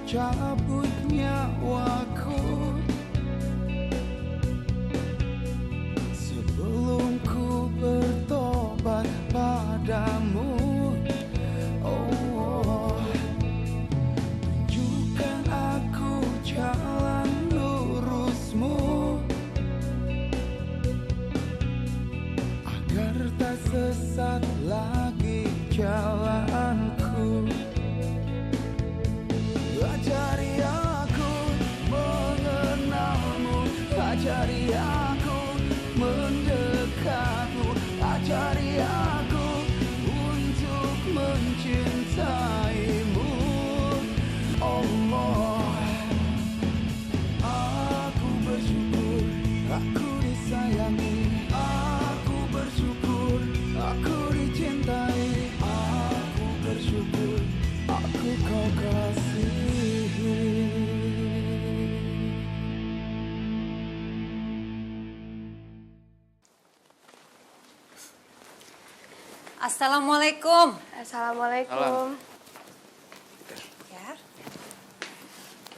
cabut nyawaku sebelum ku bertobat padamu. Oh, tunjukkan aku jalan lurusmu agar tak sesat lagi jalanku. Ajari aku mengenalmu, ajari aku mendekatmu, ajari aku untuk mencintaimu. Allah, aku bersyukur aku disayangi, aku bersyukur aku dicintai, aku bersyukur aku kau kasihi. Assalamualaikum. Assalamualaikum. Ya.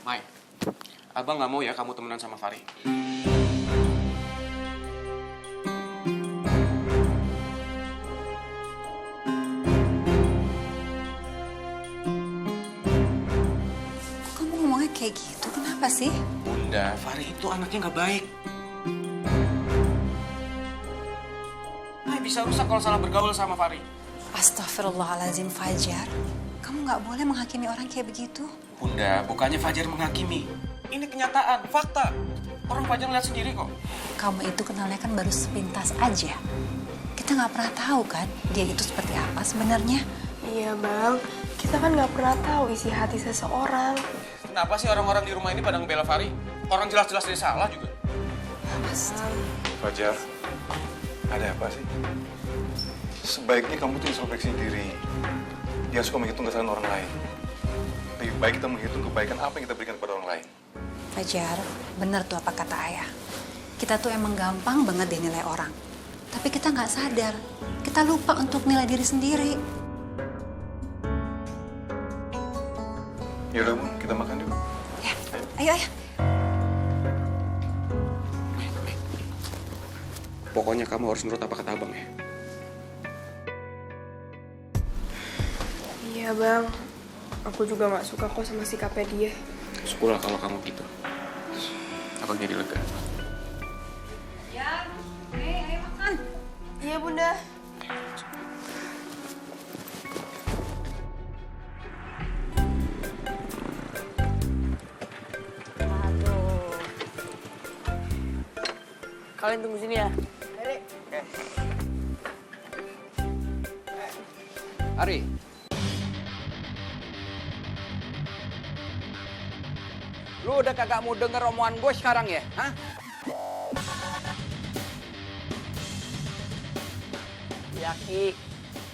Mai, abang nggak mau ya kamu temenan sama Fari. Kamu ngomongnya kayak gitu, kenapa sih? Bunda, Fari itu anaknya nggak baik. Mai bisa rusak kalau salah bergaul sama Fari. Astagfirullahaladzim, Fajar. Kamu nggak boleh menghakimi orang kayak begitu. Bunda, bukannya Fajar menghakimi. Ini kenyataan, fakta. Orang Fajar lihat sendiri kok. Kamu itu kenalnya kan baru sepintas aja. Kita nggak pernah tahu kan dia itu seperti apa sebenarnya. Iya bang, kita kan nggak pernah tahu isi hati seseorang. Kenapa sih orang-orang di rumah ini pada ngebela Fari? Orang jelas-jelas dia salah juga. Fajar, ada apa sih? Sebaiknya kamu tuh introspeksi diri. Dia suka menghitung kesalahan orang lain. Lebih baik kita menghitung kebaikan apa yang kita berikan kepada orang lain. Fajar, bener tuh apa kata ayah. Kita tuh emang gampang banget dinilai orang. Tapi kita nggak sadar. Kita lupa untuk nilai diri sendiri. Yaudah Bu, kita makan dulu. Ya, ayo, ayo. Pokoknya kamu harus nurut apa kata abang ya. Iya bang, aku juga nggak suka kok sama sikapnya dia. Syukurlah kalau kamu gitu. Abang jadi lega. Ya, ayo makan. Iya bunda. Kalian tunggu sini ya. Ari. Lu udah kagak mau denger omongan gue sekarang ya? Hah? Ya, Ki.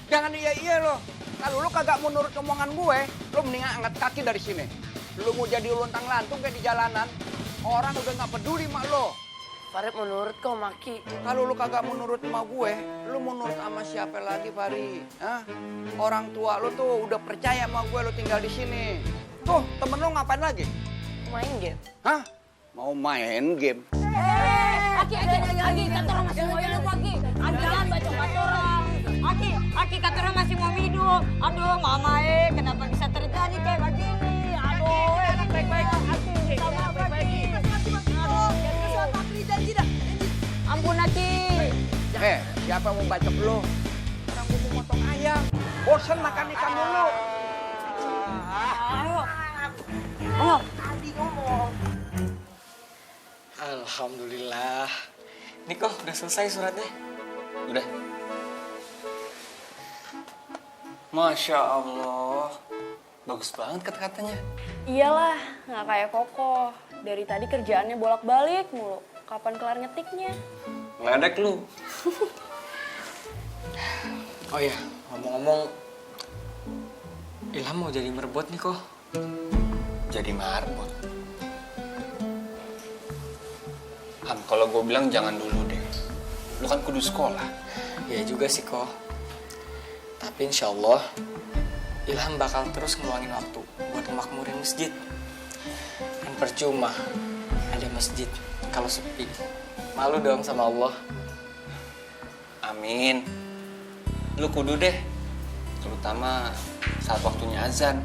Jangan iya-iya lo. Kalau lu kagak mau nurut omongan gue, lu mendingan angkat kaki dari sini. Lu mau jadi lontang-lantung kayak di jalanan, orang udah nggak peduli sama lo. Farid mau nurut kok, Maki. Kalau lu kagak mau nurut sama gue, lu mau nurut sama siapa lagi, Fari? Hah? Orang tua lu tuh udah percaya sama gue, lu tinggal di sini. Tuh, temen lu ngapain lagi? Main game. Hah? Mau main game? Aki, kata orang masih mau hidup, Aki. Jangan baca kata orang. Aki, kata orang masih mau hidup. Aduh, Mama, kenapa bisa terjadi kayak begini? Aduh, anak baik-baik. Aki, anak baik-baik. Aduh, janji dah. Ampun, Aki. Siapa mau baca lu? Orang gue mau potong ayam. Bosan makan ikan mulu. Ayo. Oh, Alhamdulillah. Ini kok udah selesai suratnya? Udah. Masya Allah. Bagus banget kata-katanya. Iyalah, nggak kayak Koko. Dari tadi kerjaannya bolak-balik mulu. Kapan kelar ngetiknya? Ngeledek lu. Oh iya, ngomong-ngomong, Ilham mau jadi merebut nih kok. Jadi marbot. Ham, kalau gue bilang jangan dulu deh. Lu kan kudu sekolah. Ya juga sih kok. Tapi insya Allah Ilham bakal terus ngeluangin waktu buat memakmurin masjid. Percuma ada masjid kalau sepi. Malu dong sama Allah. Amin. Lu kudu deh. Terutama saat waktunya azan.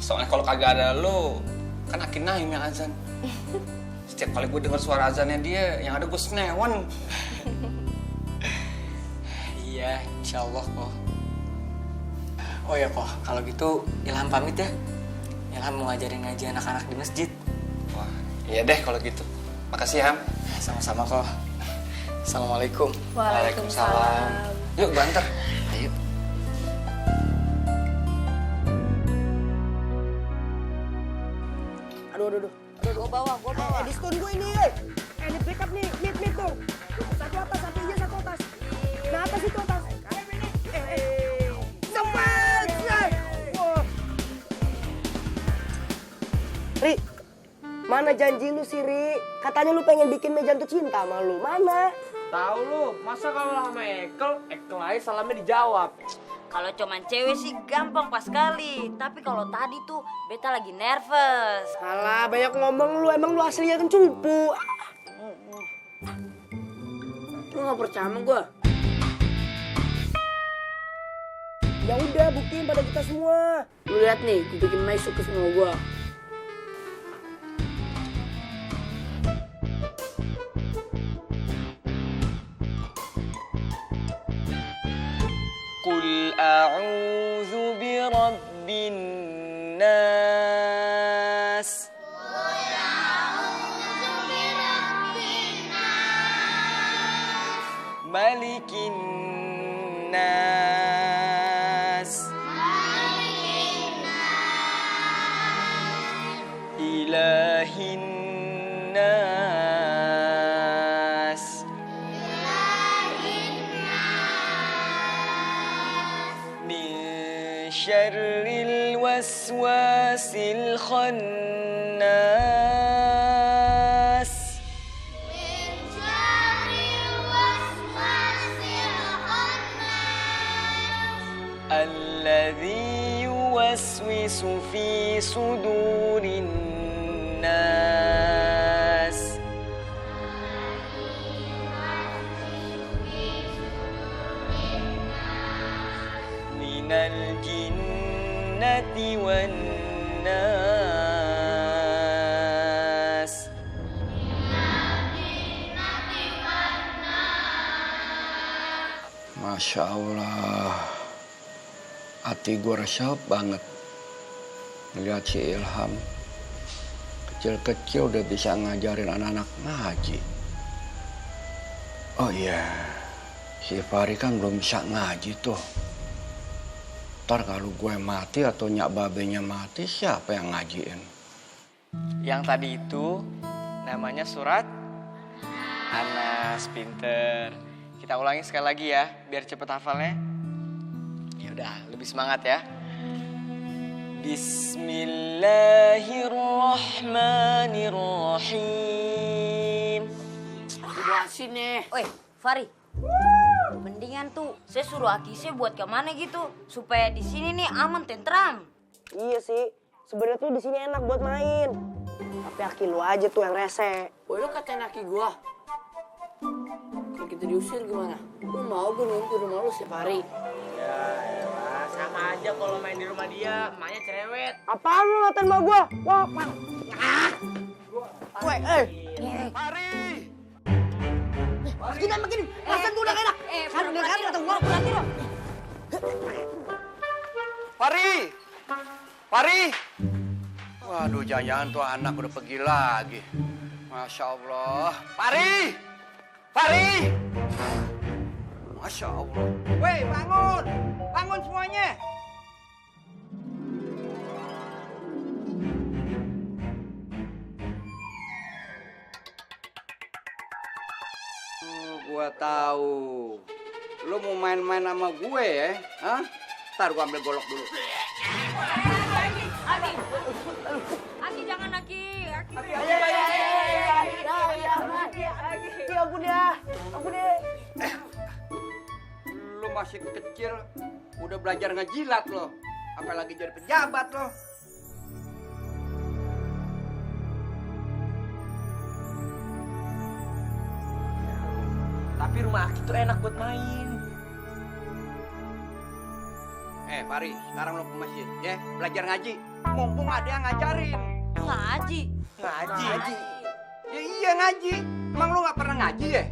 Soalnya kalau kagak ada lu, kan Akin Naim yang azan. Setiap kali gue denger suara azannya dia, yang ada gue senewan. Iya, insya Allah kok. Oh ya kok, kalau gitu Ilham pamit ya. Ilham mau ngajarin ngaji anak-anak di masjid. Wah, iya deh kalau gitu. Makasih, Ham. Sama-sama kok. Assalamualaikum. Waalaikumsalam. Yuk, gue anter. Ayo. Aduh. Gua bawa. Diskon gue ini, ini pick up nih, mid dong. Satu atas, satu atas. Nah, atas itu atas. Sempat! Wah. Ri, mana janji lu sih, Ri? Katanya lu pengen bikin meja untuk cinta sama lu. Mana? Tahu lu, masa kalau sama Ekel aja salamnya dijawab. Kalau cuman cewek sih gampang pas sekali. Tapi kalau tadi tuh beta lagi nervous. Alah, banyak ngomong lu. Emang lu aslinya kan cupu. Lu gak percaya sama gua? Ya udah, buktiin pada kita semua. Lu lihat nih, gue bikin Mai suka sama gua. Qul a'udzu birabbin nas. Malikin nas. Ilahin nas. Min syarril waswasil khannas. Alladzi yuwaswisu fi sudurin nas. Minal jinnati wan nas. Masya Allah, hati gue resep banget ngeliat si Ilham. Kecil-kecil udah bisa ngajarin anak-anak ngaji. Oh iya, si Fahri kan belum bisa ngaji tuh. Ntar kalau gue mati atau nyak babenya mati, siapa yang ngajiin? Yang tadi itu namanya surat Anas. Pinter. Kita ulangi sekali lagi ya, biar cepet hafalnya. Ya udah, lebih semangat ya. Bismillahirrahmanirrahim. Udah sini. Woi, Fari. Mendingan tuh saya suruh Aki saya buat ke mana gitu supaya di sini nih aman tentram. Iya sih, sebenarnya tuh di sini enak buat main. Tapi Aki lu aja tuh yang rese. Woi, lu katain Aki gua. Kalau kita diusir gimana? Lu mau gue nunggu di rumah lu setiap hari? Ya elah, sama aja kalau main di rumah dia, emaknya cerewet. Apaan lu ngatain sama gua? Wah, Woi, Fahri! begini, perasaan gua udah gak enak. Sekarang udah kan atau gua berarti dong. Fahri! Waduh, jangan-jangan tuh anak udah pergi lagi. Masya Allah. Fahri! Masya Allah. Woi, bangun! Bangun semuanya! Gua tahu. Lu mau main-main sama gue ya? Hah? Ntar gua ambil golok dulu. Aki jangan Aki. Ya ampun ya. Ampun deh. Lu masih kecil, udah belajar ngejilat lo. Apalagi jadi pejabat lo. Tapi rumah Aki tuh enak buat main. Fari, sekarang lo ke masjid, ya, belajar ngaji. Mumpung ada yang ngajarin. Ngaji. Ngaji. Ya iya ngaji. Emang lo nggak pernah ngaji ya?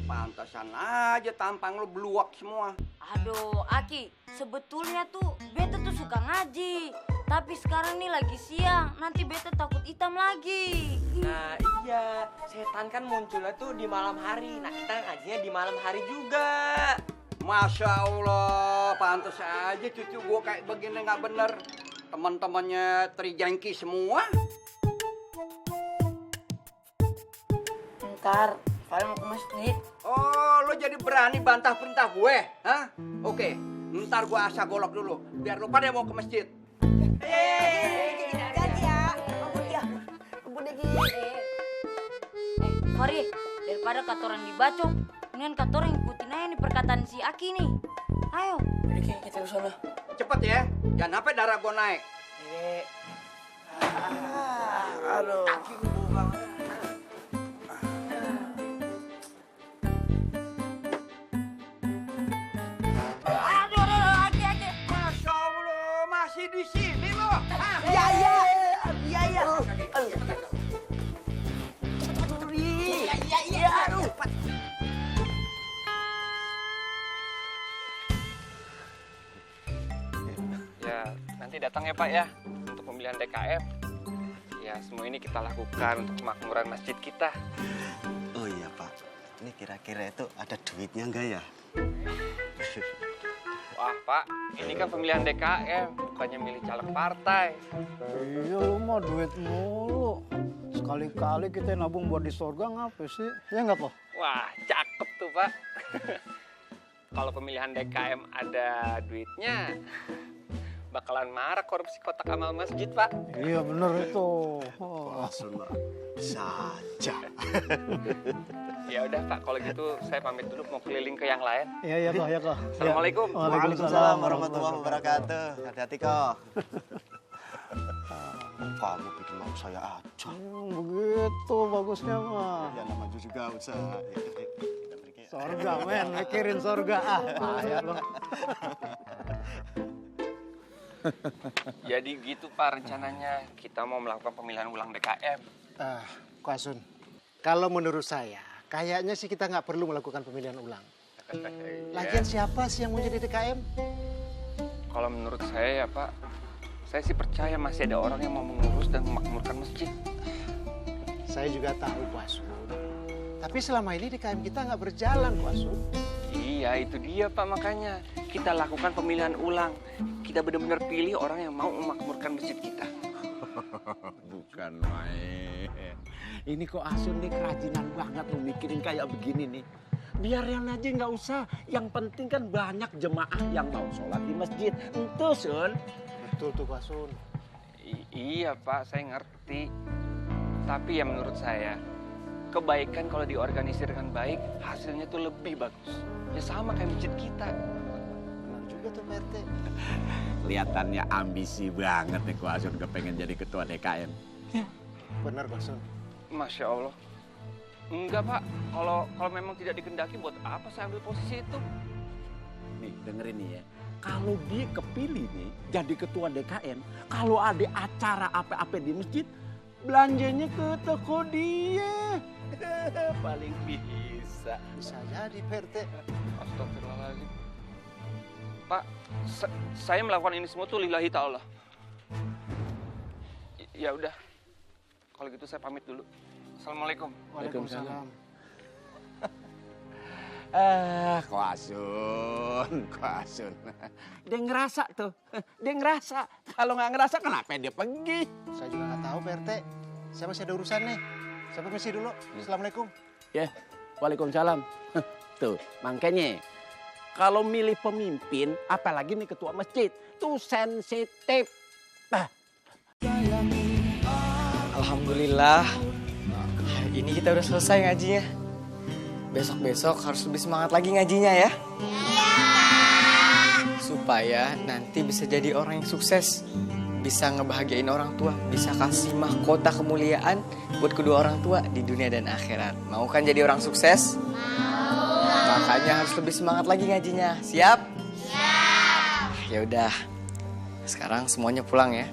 Pantasan aja tampang lo beluak semua. Aduh, Aki, sebetulnya tuh beta tuh suka ngaji. Tapi sekarang nih lagi siang, nanti beta takut hitam lagi. Nah iya, setan kan munculnya tuh di malam hari. Nah kita ngajinya di malam hari juga. Masya Allah, pantas aja cucu gue kayak begini nggak bener. Teman-temannya Trijengki semua. Ntar, Fari mau ke masjid. Oh, lo jadi berani bantah perintah gue? Hah? Oke, ntar gue asah golok dulu. Biar lo pada mau ke masjid. Fari, daripada katoran dibacok, mendingan katoran ikutin aja nih perkataan si Aki nih. Ayo. Udah kita ke sana. Cepet ya, jangan sampai darah gue naik. Aduh. Aduh, Aki. Masya Allah, masih di sini lo? Iya. Aduh. Ya, nanti datang ya Pak ya untuk pemilihan DKM. Ya, semua ini kita lakukan untuk kemakmuran masjid kita. Oh iya Pak, ini kira-kira itu ada duitnya enggak ya? Wah Pak, ini kan pemilihan DKM, bukannya milih caleg partai. Iya lu mah duit mulu. Sekali-kali kita nabung buat di sorga ngapa sih? Ya nggak Pak? Wah, cakep tuh Pak. Kalau pemilihan DKM ada duitnya, bakalan marah korupsi kotak amal masjid Pak. Iya bener itu. Langsung bisa aja. Ya udah Pak, kalau gitu saya pamit dulu mau keliling ke yang lain. Iya Kak, ya Kak. Assalamualaikum. Waalaikumsalam warahmatullahi wabarakatuh. Hati-hati kok. Kamu bikin mau saya aja. Begitu bagusnya mah. Ya namanya juga usaha. Kita pergi. Sorga men, mikirin sorga. Payah lo. Jadi gitu Pak rencananya, kita mau melakukan pemilihan ulang DKM. Kak Asun, kalau menurut saya, kayaknya sih kita nggak perlu melakukan pemilihan ulang. Lagian siapa sih yang mau jadi DKM? Kalau menurut saya ya Pak, saya sih percaya masih ada orang yang mau mengurus dan memakmurkan masjid. Saya juga tahu, Kak Asun. Tapi selama ini DKM kita nggak berjalan, Kak Asun. Iya, itu dia Pak, makanya kita lakukan pemilihan ulang. Kita benar-benar pilih orang yang mau memakmurkan masjid kita. Bukan main. Ini kok Asun nih kerajinan banget lu mikirin kayak begini nih. Biarin aja nggak usah. Yang penting kan banyak jemaah yang mau sholat di masjid. Itu Sun. Betul tuh Pak Asun. Iya Pak, saya ngerti. Tapi ya menurut saya, kebaikan kalau diorganisir dengan baik, hasilnya tuh lebih bagus. Ya sama kayak masjid kita. Benar juga tuh Pak RT. Kelihatannya ambisi banget nih Ko Asun kepengen jadi ketua DKM. Benar Pak Asun. Masya Allah. Enggak Pak, kalau memang tidak dikendaki, buat apa saya ambil posisi itu? Nih dengerin nih ya. Kalau dia kepilih nih jadi ketua DKM, kalau ada acara apa-apa di masjid, belanjanya ke toko dia. Paling bisa. Bisa jadi Pak RT. Astagfirullahaladzim. Pak, saya melakukan ini semua tuh lillahi ta'ala. Ya udah, kalau gitu saya pamit dulu. Assalamualaikum. Waalaikumsalam. Ko Asun. Dia ngerasa tuh, dia ngerasa. Kalau nggak ngerasa kenapa dia pergi? Saya juga nggak tahu Pak RT. Saya masih ada urusan nih. Saya permisi dulu. Assalamualaikum. Ya, waalaikumsalam. Tuh, makanya kalau milih pemimpin, apalagi nih ketua masjid, tuh sensitif. Alhamdulillah, hari ini kita udah selesai ngajinya. Besok-besok harus lebih semangat lagi ngajinya ya. Supaya nanti bisa jadi orang yang sukses. Bisa ngebahagiain orang tua. Bisa kasih mahkota kemuliaan buat kedua orang tua di dunia dan akhirat. Mau kan jadi orang sukses? Mau. Makanya harus lebih semangat lagi ngajinya. Siap? Siap. Ya udah. Sekarang semuanya pulang ya.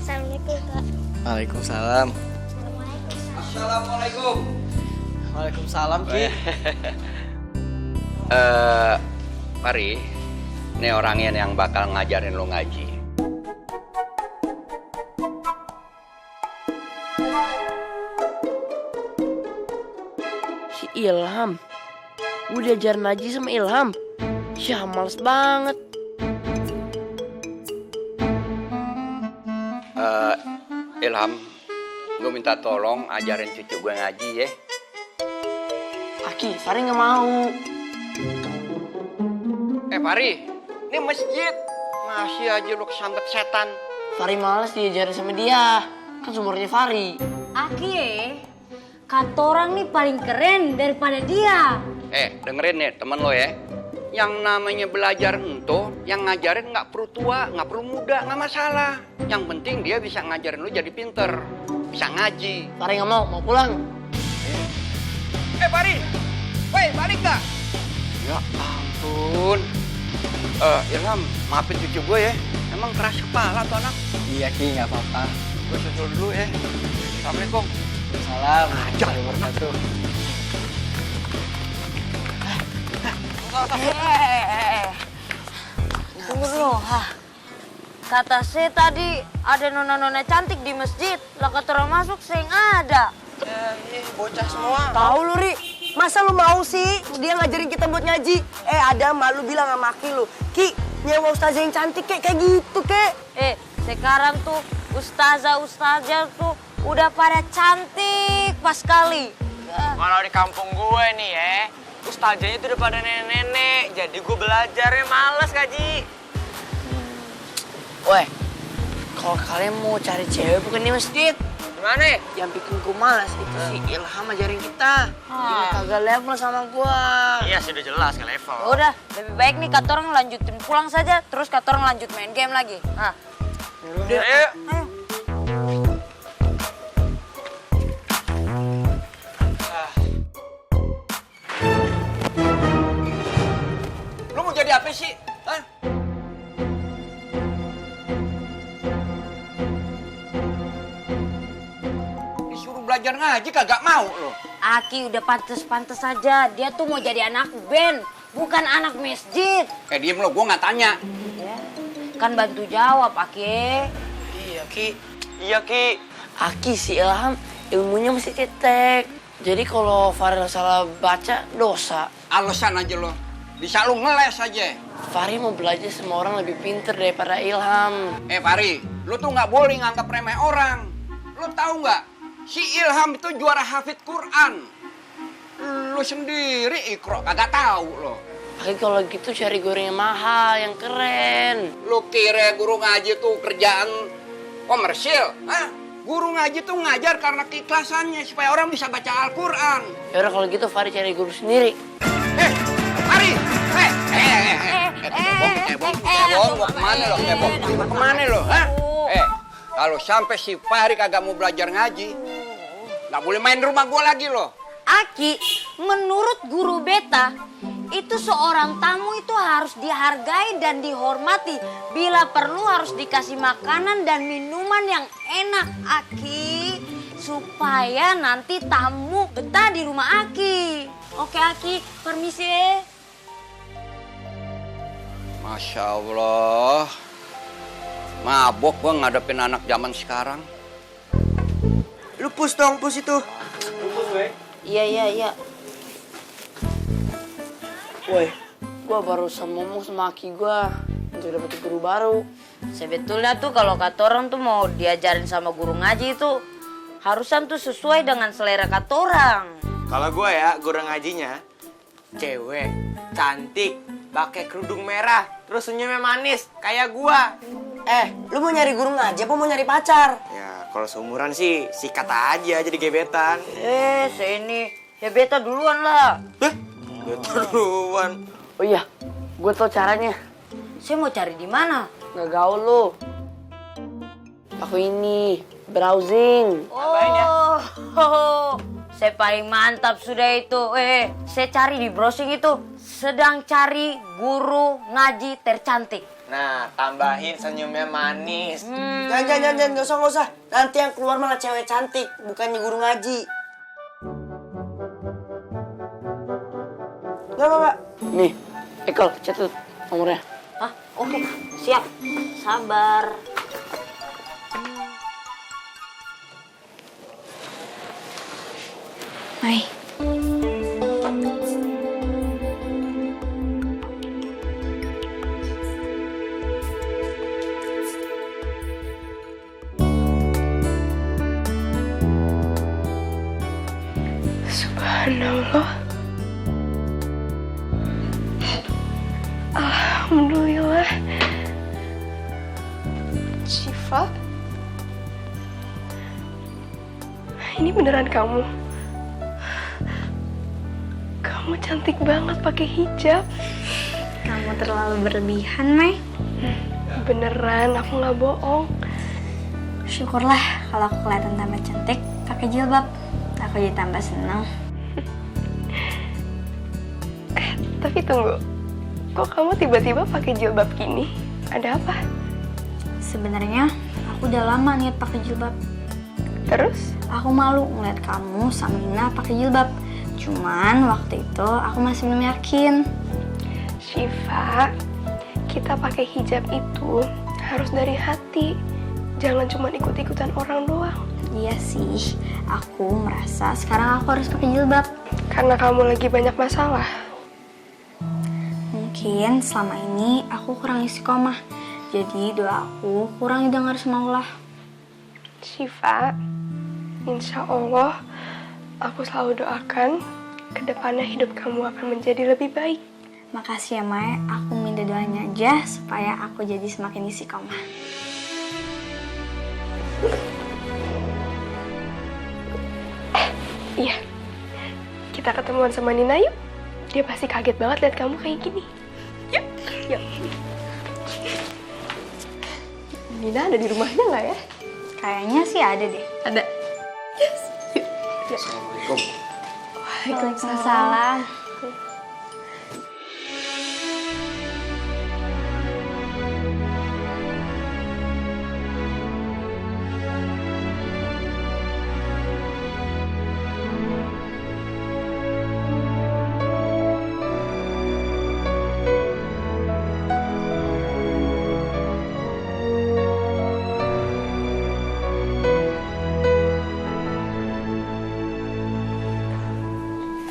Assalamualaikum, Kak. Waalaikumsalam. Assalamualaikum. Waalaikumsalam, Ki. Fari, ini orangnya yang bakal ngajarin lo ngaji. Si Ilham. Gue diajarin ngaji sama Ilham. Syah, males banget. Ilham, gue minta tolong ajarin cucu gue ngaji ya. Aki, Fari nggak mau. Fari, ini masjid. Masih aja lo kesambet setan. Fari males diajarin sama dia. Kan sumbernya Fari. Aki, kata orang nih paling keren daripada dia. Dengerin nih temen lo ya. Yang namanya belajar itu, yang ngajarin nggak perlu tua, nggak perlu muda, nggak masalah. Yang penting dia bisa ngajarin lo jadi pinter, bisa ngaji. Fari nggak mau pulang. Fari, woi balik gak? Ya ampun. Ilham, maafin cucu gue ya. Emang keras kepala tuh anak. Iya, Ki, nggak apa-apa. Gue susul dulu ya. Assalamualaikum. Salam. Assalamualaikum warahmatullahi Tunggu dulu. Kata saya tadi ada nona-nona cantik di masjid. Lah kata orang masuk saya nggak ada. Bocah semua. Tahu lu, Ri. Masa lu mau sih dia ngajarin kita buat ngaji? Ada malu bilang sama Ki lu. Ki, nyewa ustazah yang cantik kayak gitu, kek. Sekarang tuh ustazah tuh udah pada cantik pas kali. Kalau di kampung gue nih ya, ustazahnya tuh udah pada nenek-nenek. Jadi gue belajarnya males ngaji. Weh, kalau kalian mau cari cewek bukan di masjid. Gimana? Yang bikin gue malas itu si Ilham ajarin kita. Dia kagak level sama gue. Iya, sudah jelas ke level. Udah, lebih baik nih kata orang lanjutin pulang saja, terus kata orang lanjut main game lagi. Udah, ayo. Lu mau jadi apa sih? Hah? Disuruh belajar ngaji kagak mau lo. Aki udah pantes-pantes saja, dia tuh mau jadi anak band, bukan anak masjid. Diem lo, gua nggak tanya. Kan bantu jawab, Aki. Iya, Ki. Iya, Ki. Aki si Ilham ilmunya masih cetek. Jadi kalau Farel salah baca, dosa. Alasan aja lo. Bisa lu ngeles aja. Fari mau belajar sama orang lebih pinter daripada Ilham. Fari, lu tuh nggak boleh nganggap remeh orang. Lu tahu nggak? Si Ilham itu juara hafid Quran. Lu sendiri ikro kagak tahu lo. Aki kalau gitu cari goreng yang mahal, yang keren. Lu kira guru ngaji tuh kerjaan komersil? Hah? Guru ngaji tuh ngajar karena keikhlasannya supaya orang bisa baca Al-Quran. Yaudah kalau gitu Fari cari guru sendiri. Fari! Bong, mau kemana lo? Bong, mau kemana lo? Hah? Kalau sampai si Fahri kagak mau belajar ngaji, nggak boleh main rumah gua lagi lo. Aki, menurut guru beta, itu seorang tamu itu harus dihargai dan dihormati. Bila perlu harus dikasih makanan dan minuman yang enak, Aki. Supaya nanti tamu betah di rumah Aki. Oke, Aki, permisi. Masya Allah. Mabok gua ngadepin anak zaman sekarang. Lu push dong, push itu. Iya. Woi, gue baru ngomong sama Aki gue untuk dapet guru baru. Sebetulnya tuh kalau kata orang tuh mau diajarin sama guru ngaji itu harusan tuh sesuai dengan selera kata orang. Kalau gue ya, guru ngajinya cewek, cantik, pakai kerudung merah, terus senyumnya manis, kayak gue. Lu mau nyari guru ngaji apa mau nyari pacar? Ya, kalau seumuran sih sikat aja jadi gebetan. Sini. Ya beta duluan lah. Duluan. Oh iya, gue tau caranya. Saya mau cari di mana? Nggak gaul lu. Aku ini, browsing. Tambahin ya. Saya paling mantap sudah itu. Saya cari di browsing itu. Sedang cari guru ngaji tercantik. Nah, tambahin senyumnya manis. Jangan, nggak usah. Nanti yang keluar malah cewek cantik, bukannya guru ngaji. Gak apa-apa. Nih, Ekol, catat nomornya. Hah? Oke, siap. Sabar. Mai. Subhanallah. Alhamdulillah. Syifa? Ini beneran kamu? Kamu cantik banget pakai hijab. Kamu terlalu berlebihan, Mai. Beneran, aku nggak bohong. Syukurlah kalau aku kelihatan tambah cantik pakai jilbab. Aku jadi tambah senang. Tapi tunggu, kok kamu tiba-tiba pakai jilbab gini? Ada apa? Sebenarnya aku udah lama niat pakai jilbab. Terus? Aku malu ngeliat kamu sama Nina pakai jilbab. Cuman waktu itu aku masih belum yakin. Syifa, kita pakai hijab itu harus dari hati. Jangan cuma ikut-ikutan orang doang. Iya sih, aku merasa sekarang aku harus pakai jilbab. Karena kamu lagi banyak masalah. Mungkin selama ini aku kurang istiqomah. Jadi doa aku kurang didengar sama Allah. Syifa, insya Allah aku selalu doakan kedepannya hidup kamu akan menjadi lebih baik. Makasih ya Mai, aku minta doanya aja supaya aku jadi semakin istiqomah. Iya, kita ketemuan sama Nina yuk. Dia pasti kaget banget lihat kamu kayak gini. Yuk, yuk. Nina ada di rumahnya nggak ya? Kayaknya sih ada deh. Ada. Yes. Yuk. Assalamualaikum. Waalaikumsalam.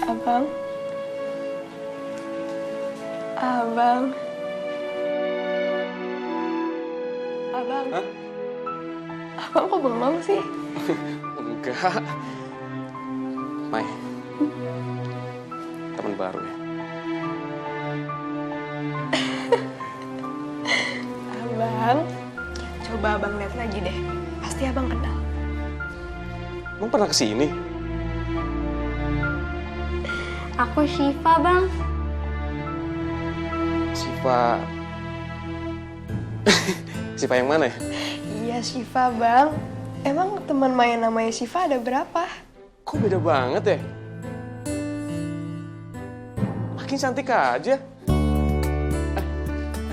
Abang. Abang. Abang. Hah? Abang kok bengong sih? Enggak. Mai, teman baru ya? Abang, coba abang lihat lagi deh. Pasti abang kenal. Emang pernah kesini? Aku Syifa, Bang. Syifa... Syifa yang mana ya? Iya, Syifa, Bang. Emang teman main namanya Syifa ada berapa? Kok beda banget ya? Makin cantik aja.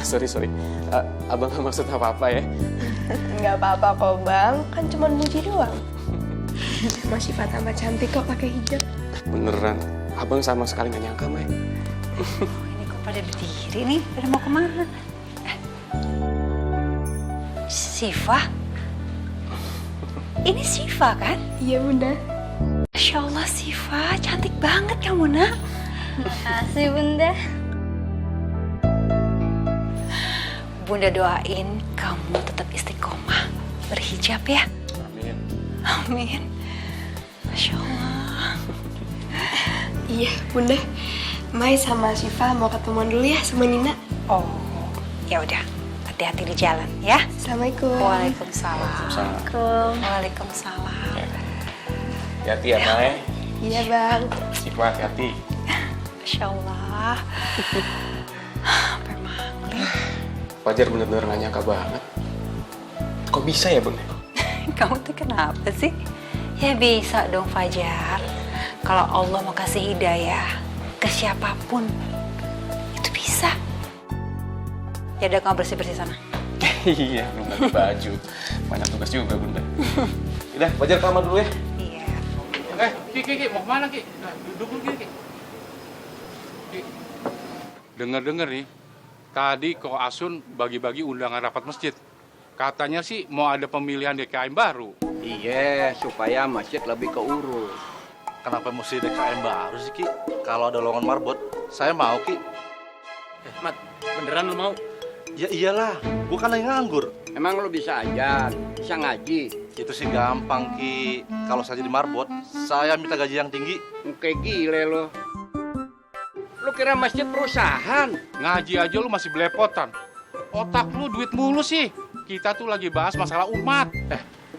Sorry. Abang gak maksud apa-apa ya? Nggak apa-apa kok, Bang. Kan cuma muji doang. Mas Syifa tambah cantik kok pakai hijab. Beneran. Abang sama sekali gak nyangka, Mai. Ini kok pada berdiri nih? Pada mau kemana? Syifa? Ini Syifa kan? Iya, Bunda. Masya Allah, Syifa. Cantik banget kamu, nak. Makasih, Bunda. Bunda doain kamu tetap istiqomah. Berhijab ya. Amin. Amin. Masya Allah. Iya, Bunda. Mai sama Syifa mau ketemuan dulu ya sama Nina. Oh, ya udah. Hati-hati di jalan ya. Assalamualaikum. Waalaikumsalam. Waalaikumsalam. Hati-hati ya, Mai. Iya, Bang. Syifa, hati-hati. Masya Allah. Sampai manglin. Fajar bener-bener gak nyangka banget. Kok bisa ya, Bun? Kamu tuh kenapa sih? Ya bisa dong Fajar. Kalau Allah mau kasih hidayah ke siapapun, itu bisa. Ya udah kamu bersih-bersih sana. Iya, belum ganti baju. Banyak tugas juga, Bunda. Udah, Fajar ke kamar dulu ya. Iya. Ki, mau kemana Ki? Nah, duduk dulu Ki. Ki. Dengar-dengar nih, tadi Ko Asun bagi-bagi undangan rapat masjid. Katanya sih mau ada pemilihan DKM baru. Iya, supaya masjid lebih keurus. Kenapa mesti DKM baru sih, Ki? Kalau ada lowongan marbot, saya mau, Ki. Mat, beneran lu mau? Ya iyalah, gua kan lagi nganggur. Emang lu bisa ajar, bisa ngaji? Itu sih gampang, Ki. Kalau saya jadi marbot, saya minta gaji yang tinggi. Kayak gile lo. Lu kira masjid perusahaan? Ngaji aja lu masih belepotan. Otak lu duit mulu sih. Kita tuh lagi bahas masalah umat.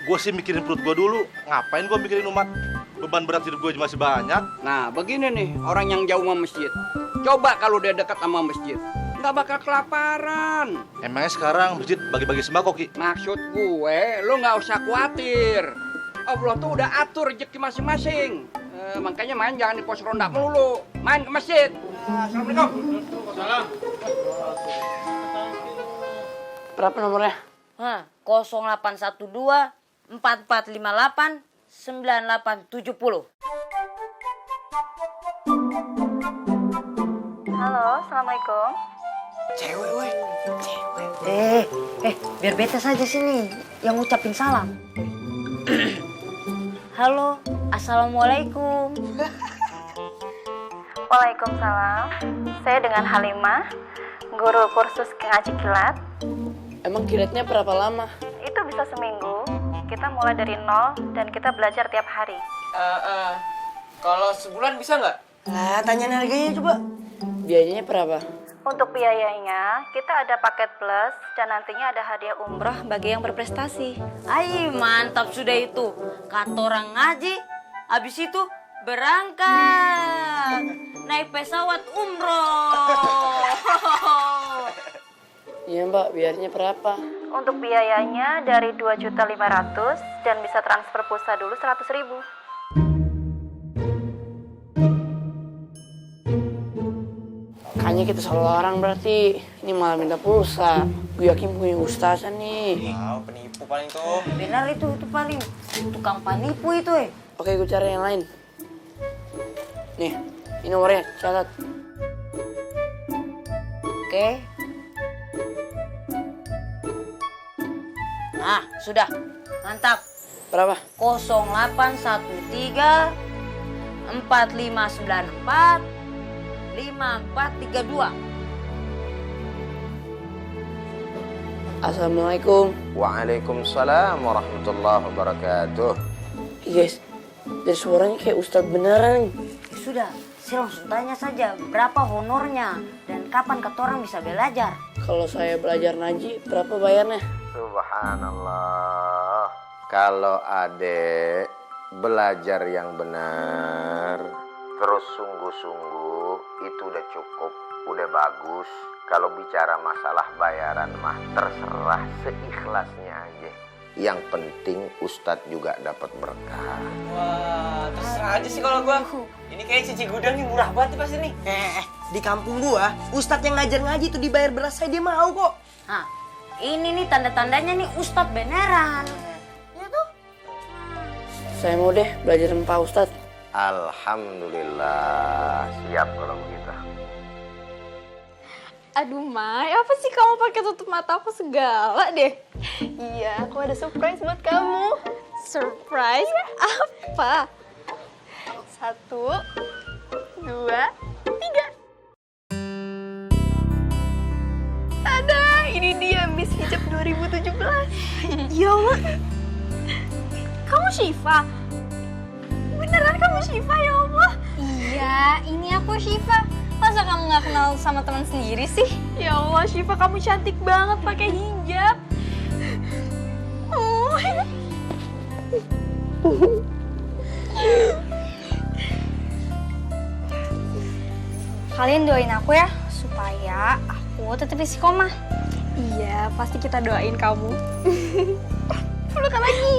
Gue sih mikirin perut gue dulu. Ngapain gue mikirin umat? Beban berat hidup gue masih banyak. Nah, begini nih orang yang jauh sama masjid. Coba kalau dia dekat sama masjid, nggak bakal kelaparan. Emangnya sekarang masjid bagi-bagi sembako, Ki? Maksud gue, lu nggak usah khawatir. Allah tuh udah atur rezeki masing-masing. Makanya main jangan di pos ronda melulu. Main ke masjid. Assalamualaikum. Berapa nomornya? 0812 4458 9870. Halo, assalamualaikum. Cewek, weh. Cewek. Biar beta saja sini yang ngucapin salam. Halo, assalamualaikum. Waalaikumsalam. Saya dengan Halimah, guru kursus ngaji kilat. Emang kilatnya berapa lama? Itu bisa seminggu. Kita mulai dari nol dan kita belajar tiap hari. Kalau sebulan bisa nggak? Nah, tanyain harganya coba. Biayanya berapa? Untuk biayanya, kita ada paket plus dan nantinya ada hadiah umroh bagi yang berprestasi. Ay, mantap sudah itu. Kata orang ngaji, habis itu berangkat. Naik pesawat umroh. Iya mbak, biayanya berapa? Untuk biayanya dari 2.500.000 dan bisa transfer pulsa dulu 100.000. Kayaknya kita salah orang berarti. Ini malah minta pulsa. Gue yakin punya ustazah nih. Penipu paling tuh. Benar itu paling. Tukang penipu itu Oke, gue cari yang lain. Nih, ini nomornya, catat. Oke. Nah, sudah. Mantap. Berapa? 0813 4594 5432. Assalamualaikum. Waalaikumsalam warahmatullahi wabarakatuh. Guys, dari suaranya kayak ustadz beneran. Ya sudah, saya langsung tanya saja berapa honornya dan kapan katorang bisa belajar. Kalau saya belajar ngaji, berapa bayarnya? Subhanallah. Kalau adek belajar yang benar, terus sungguh-sungguh, itu udah cukup, udah bagus. Kalau bicara masalah bayaran mah terserah seikhlasnya aja. Yang penting Ustadz juga dapat berkah. Wah, terserah aja sih kalau gua. Ini kayak cici gudang nih murah banget pasti nih. Di kampung gua, Ustadz yang ngajar ngaji tuh dibayar beras saya dia mau kok. Nah, ini nih tanda-tandanya nih ustadz beneran. Ya tuh. Saya mau deh belajar sama Pak Ustadz. Alhamdulillah, siap kalau begitu. Aduh, Mai, apa sih kamu pakai tutup mata aku segala deh? Iya, aku ada surprise buat kamu. Surprise? Apa? 1, 2, 3. Tada, ini dia Miss Hijab 2017. Ya, Mak. Kamu Syifa? Beneran kamu Syifa, ya Allah? Iya, ini aku Syifa. Masa kamu gak kenal sama teman sendiri sih? Ya Allah, Syifa kamu cantik banget pakai hijab. Oh. Kalian doain aku ya, supaya aku tetap istiqomah. Iya, pasti kita doain kamu. Pelukan lagi.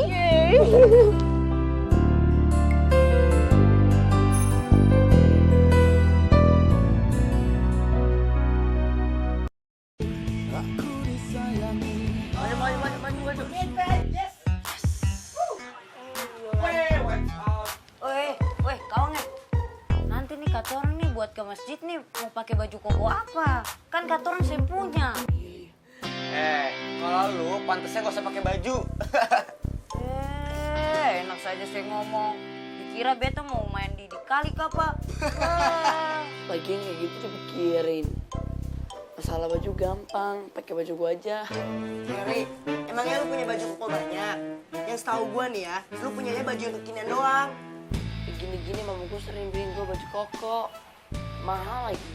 Weh, kawan nanti nih kata orang nih buat ke masjid nih mau pakai baju koko apa? Kan kata orang saya punya. Kalau lu pantasnya gak usah pakai baju. Enak saja saya ngomong. Dikira beta mau main di kali apa? Lagian kayak gitu dipikirin. Masalah baju gampang, pakai baju gua aja. Ri, emangnya lu punya baju koko banyak? Yang setahu gua nih ya, lu punyanya baju yang kekinian doang. Gini-gini mama gue sering beliin gue baju koko. Mahal lagi.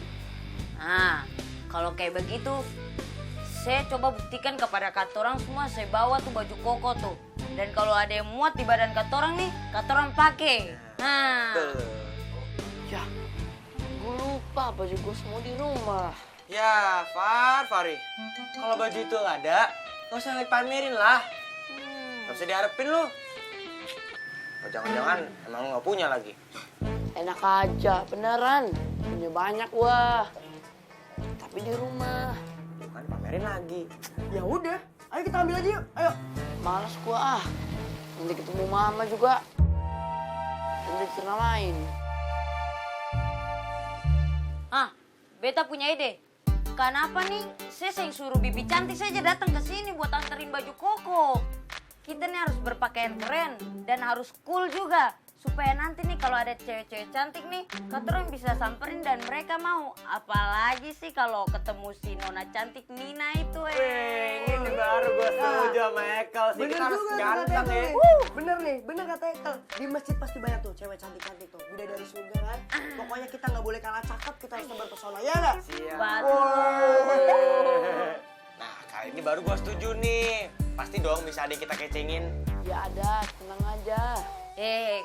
Nah, kalau kayak begitu, saya coba buktikan kepada katorang semua saya bawa tuh baju koko tuh. Dan kalau ada yang muat di badan katorang nih, katorang pakai. Nah. Ya, gue lupa baju gue semua di rumah. Ya, Fari. Kalau baju itu ada, gak usah dipamerin lah. Gak usah diharapin lu. Jangan-jangan emang lu gak punya lagi. Enak aja, beneran. Punya banyak gua. Tapi di rumah. Bukan pamerin lagi. Ya udah, ayo kita ambil aja yuk. Ayo. Malas gua Nanti ketemu mama juga. Nanti cerita lain. Beta punya ide. Kenapa nih saya sering suruh bibi cantik saja datang ke sini buat anterin baju koko. Kita nih harus berpakaian keren dan harus cool juga. Supaya nanti nih kalau ada cewek-cewek cantik nih, katorang bisa samperin dan mereka mau. Apalagi sih kalau ketemu si nona cantik Nina itu. Ini baru gue setuju sama Ekel sih. Kita harus ganteng ya. Bener kata Ekel. Di masjid pasti banyak tuh cewek cantik-cantik tuh. Bidadari surga kan. Pokoknya kita nggak boleh kalah cakep, kita harus berpesona, ya nggak? Siap. Betul. Nah, kali ini baru gue setuju nih. Pasti dong bisa ada yang kita kecengin. Ya ada, tenang aja.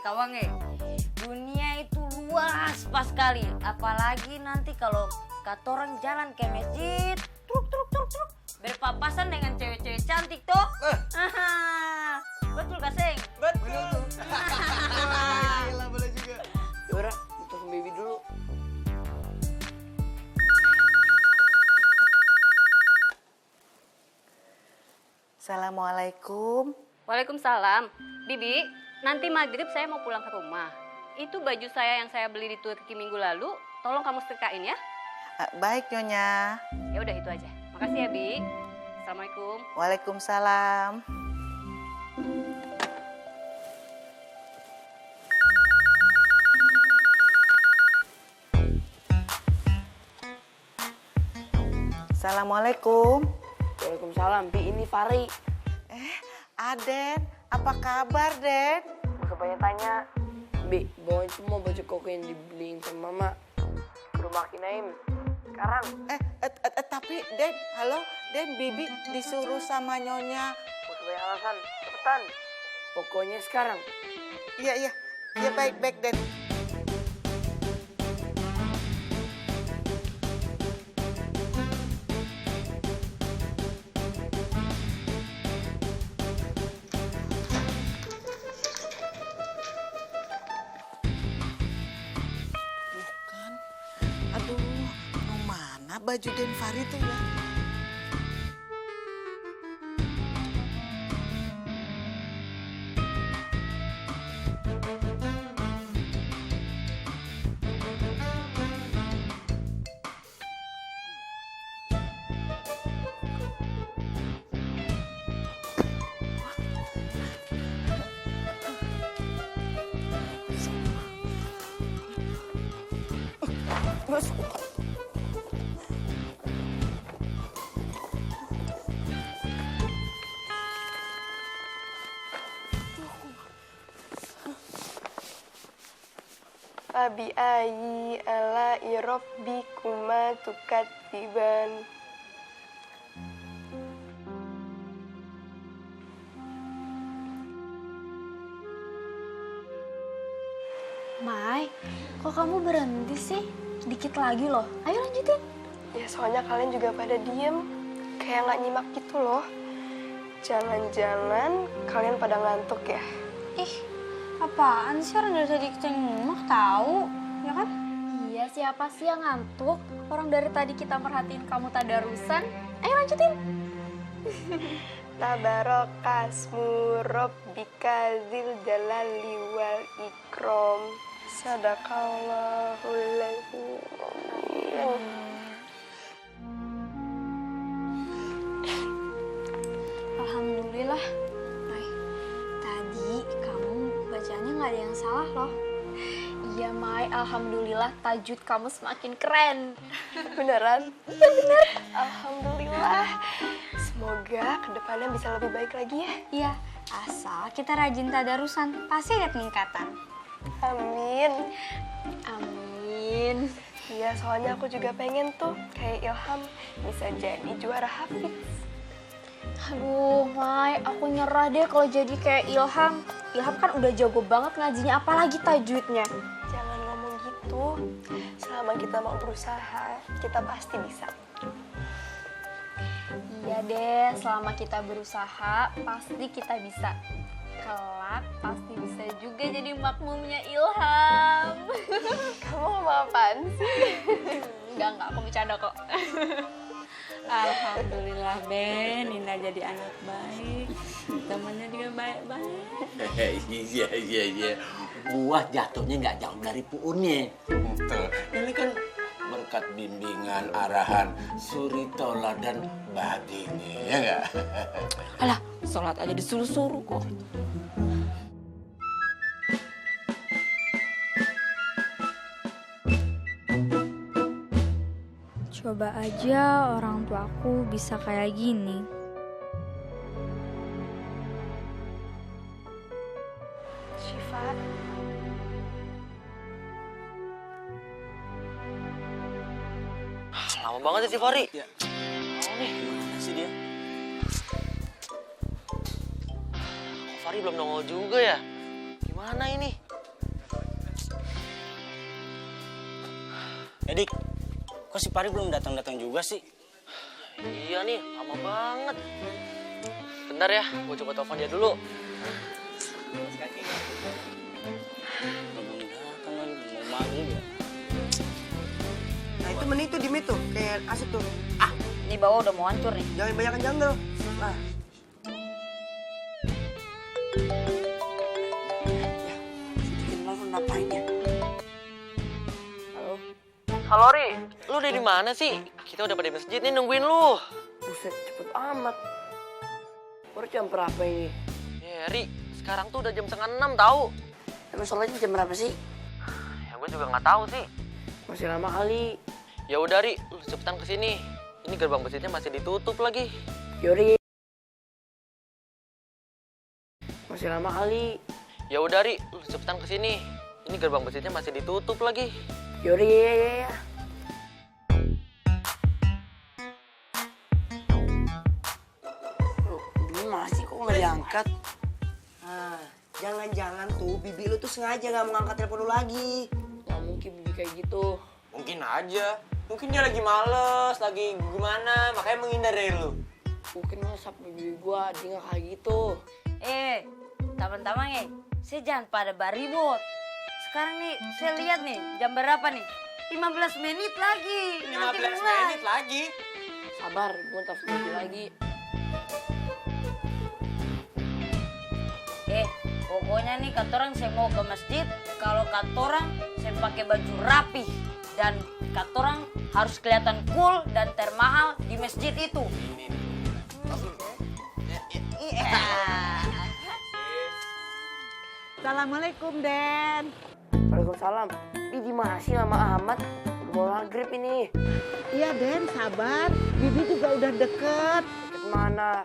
Kawan dunia itu luas pas sekali. Apalagi nanti kalau katorang jalan ke masjid, truk, berpapasan dengan cewek-cewek cantik toh. Betul gak, Seng? Betul. Gila, boleh juga. Yaudah, untuk baby dulu. Assalamualaikum. Waalaikumsalam. Bibi, nanti maghrib saya mau pulang ke rumah. Itu baju saya yang saya beli di Turki minggu lalu, tolong kamu setrikain ya. Baik, Nyonya. Ya udah itu aja. Makasih ya, Bi. Assalamualaikum. Waalaikumsalam. Assalamualaikum. Waalaikumsalam, Bi, ini Fari. Aden, apa kabar, Den? Gak banyak tanya. Bi, bawain semua baju koko yang dibeliin sama Mama ke rumah Kinaim. Sekarang. Tapi, Den, halo, Den, Bibi disuruh sama Nyonya. Gak usah banyak alasan, cepetan. Pokoknya sekarang. Iya, baik, Den. Baju Den Fari tuh ya. Masuk. Fabi ayyi ala'i rabbikuma tukadziban. Mai, kok kamu berhenti sih? Dikit lagi loh. Ayo lanjutin. Ya soalnya kalian juga pada diem. Kayak nggak nyimak gitu loh. Jangan-jangan kalian pada ngantuk ya? Ih, apaan sih, orang dari tadi kita nyimak tahu, ya kan? Iya, siapa sih yang ngantuk? Orang dari tadi kita merhatiin kamu tadarusan. Ayo lanjutin. Tabarokasmu Rabbika dzil jalali wal ikram. Sadaqallahul azim. Alhamdulillah. Mai, tadi kamu bacanya nggak ada yang salah loh. Iya, Mai, alhamdulillah tajwid kamu semakin keren. Beneran? Iya, bener. Alhamdulillah. Semoga kedepannya bisa lebih baik lagi ya. Iya, asal kita rajin tadarusan, pasti ada peningkatan. Amin. Amin. Iya, soalnya aku juga pengen tuh kayak Ilham bisa jadi juara hafiz. Aduh, Mai, aku nyerah deh kalau jadi kayak Ilham. Ilham kan udah jago banget ngajinya, apalagi tajwidnya. Jangan ngomong gitu. Selama kita mau berusaha, kita pasti bisa. Iya deh, selama kita berusaha, pasti kita bisa. Kelak pasti bisa juga jadi makmumnya Ilham. Kamu ngomong apaan sih? Enggak, aku bercanda kok. Alhamdulillah, Ben, Nina jadi anak baik. Temennya juga baik-baik. Iya. Buah jatuhnya nggak jauh dari puunnya. Betul. Ini kan berkat bimbingan, arahan Suritola dan Badini, ya nggak? Alah, sholat aja disuruh-suruh kok. Coba aja orang tuaku bisa kayak gini. Syifa. Lama banget ya si Fari. Ya. Oh nih, gimana sih dia? Fari belum nongol juga ya? Gimana ini? Edik, kok si Fari belum datang-datang juga sih? Iya nih, lama banget. Bentar ya, gue coba telepon dia dulu. Belum datang lagi, mau maghrib ya? Nah itu meni tuh di mid tuh, kayak asik tuh. Ah, ini bawah udah mau hancur nih. Jangan banyakan jungle. Nah. Bikin telepon ngapain ya? Halo? Halo Ri, lu udah di mana sih? Kita udah pada masjid nih nungguin lu. Buset, cepet amat. Baru jam berapa ini? Ya Ri, sekarang tuh udah jam 5:30 tahu. Emang sholatnya jam berapa sih? Ya gue juga nggak tahu sih. Masih lama kali. Ya udah Ri, lu cepetan kesini. Ini gerbang masjidnya masih ditutup lagi. Yori. Masih lama kali. Ya udah Ri, lu cepetan kesini. Ini gerbang masjidnya masih ditutup lagi. Yori, ya. Bibi masih kok nggak diangkat? Nah, jangan-jangan tuh Bibi lu tuh sengaja nggak mau ngangkat telepon lu lagi. Nggak mungkin Bibi kayak gitu. Mungkin aja. Mungkin dia lagi males, lagi gimana, makanya menghindar dari lu. Mungkin ngesap Bibi gua, dia nggak kayak gitu. Teman-teman saya jangan pada baribut. Sekarang nih, saya lihat nih, jam berapa nih? 15 menit lagi. 15 menit lagi? Sabar, gua telepon Bibi lagi. Pokoknya nih katorang saya mau ke masjid. Kalau katorang saya pakai baju rapi. Dan katorang harus kelihatan cool dan termahal di masjid itu. Assalamualaikum, Den. Waalaikumsalam. Bibi masih lama amat. Udah mau maghrib ini. Iya, Den, sabar. Bibi juga udah deket. Deket mana?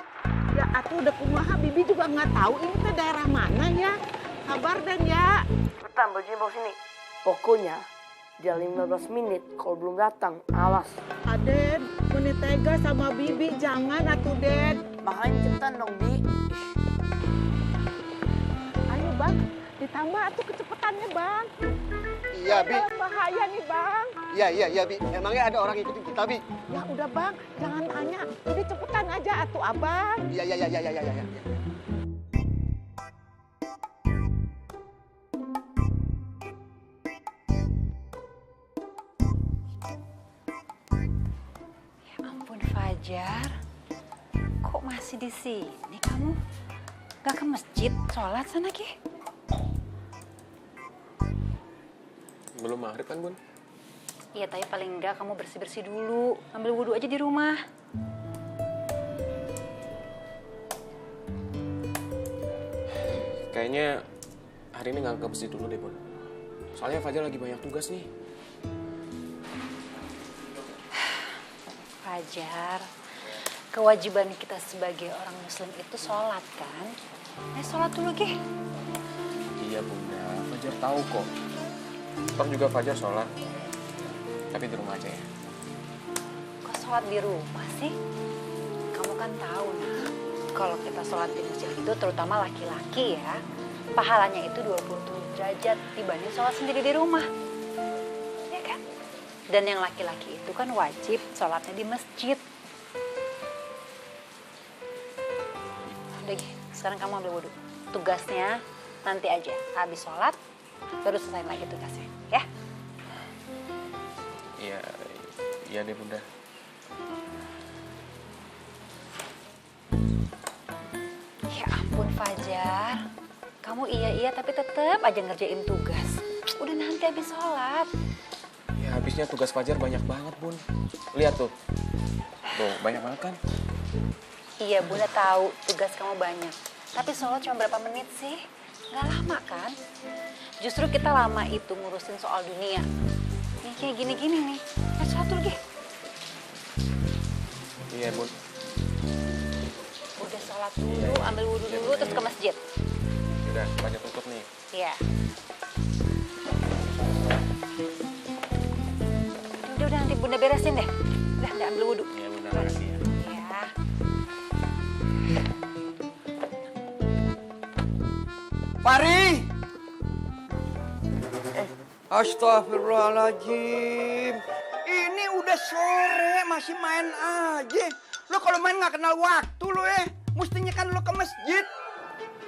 Ya, aku udah kumaha, Bibi juga nggak tahu ini tuh daerah mana ya. Sabar, Den, ya. Cepetan, bajunya bawa sini. Pokoknya, dia 15 menit. Kalau belum datang, awas. Aden, menit tega sama Bibi, jangan atuh, Den. Makanya cepetan dong, Bi. Ayo, Bang. Ditambah tuh kecepatannya, Bang. Iya, Bi. Bahaya nih, Bang. Iya, Bi. Emangnya ada orang ikutin kita, Bi? Ya udah bang, jangan tanya. Udah cepetan aja atuh abang. Iya. Ya ampun Fajar, kok masih di sini kamu? Gak ke masjid sholat sana Ki? Belum maghrib kan, Bun? Iya, tapi paling enggak kamu bersih-bersih dulu. Ambil wudhu aja di rumah. Kayaknya hari ini nggak ke masjid dulu deh, Bun. Soalnya Fajar lagi banyak tugas nih. Fajar, kewajiban kita sebagai orang muslim itu sholat kan? Sholat dulu, Ki. Iya, Bunda. Fajar tahu kok. Ntar juga Fajar sholat. Tapi di rumah aja ya. Kok sholat di rumah sih? Kamu kan tahu, nah, kalau kita sholat di masjid itu terutama laki-laki ya, pahalanya itu 27 derajat dibanding sholat sendiri di rumah. Ya kan? Dan yang laki-laki itu kan wajib sholatnya di masjid. Udah, sekarang kamu ambil wudhu. Tugasnya nanti aja, habis sholat, baru selesai lagi tugasnya, ya? Iya deh, Bunda. Ya ampun Fajar, kamu iya tapi tetep aja ngerjain tugas. Udah nanti habis sholat. Ya habisnya tugas Fajar banyak banget, Bun. Lihat tuh. Tuh, banyak banget kan? Iya, Bunda tahu tugas kamu banyak. Tapi sholat cuma berapa menit sih? Nggak lama kan? Justru kita lama itu ngurusin soal dunia. Yang kayak gini-gini nih. Sholat dulu, Gi. Iya, Bun. Udah sholat dulu, ambil wudhu dulu, terus ke masjid. Udah, Fajar tutup nih. Iya. Udah nanti Bunda beresin deh. Udah ambil wudhu. Iya, Bunda, makasih ya. Iya. Fari! Astagfirullahaladzim. Ini udah sore, masih main aja. Lo kalau main nggak kenal waktu lo ya. Mestinya kan lo ke masjid.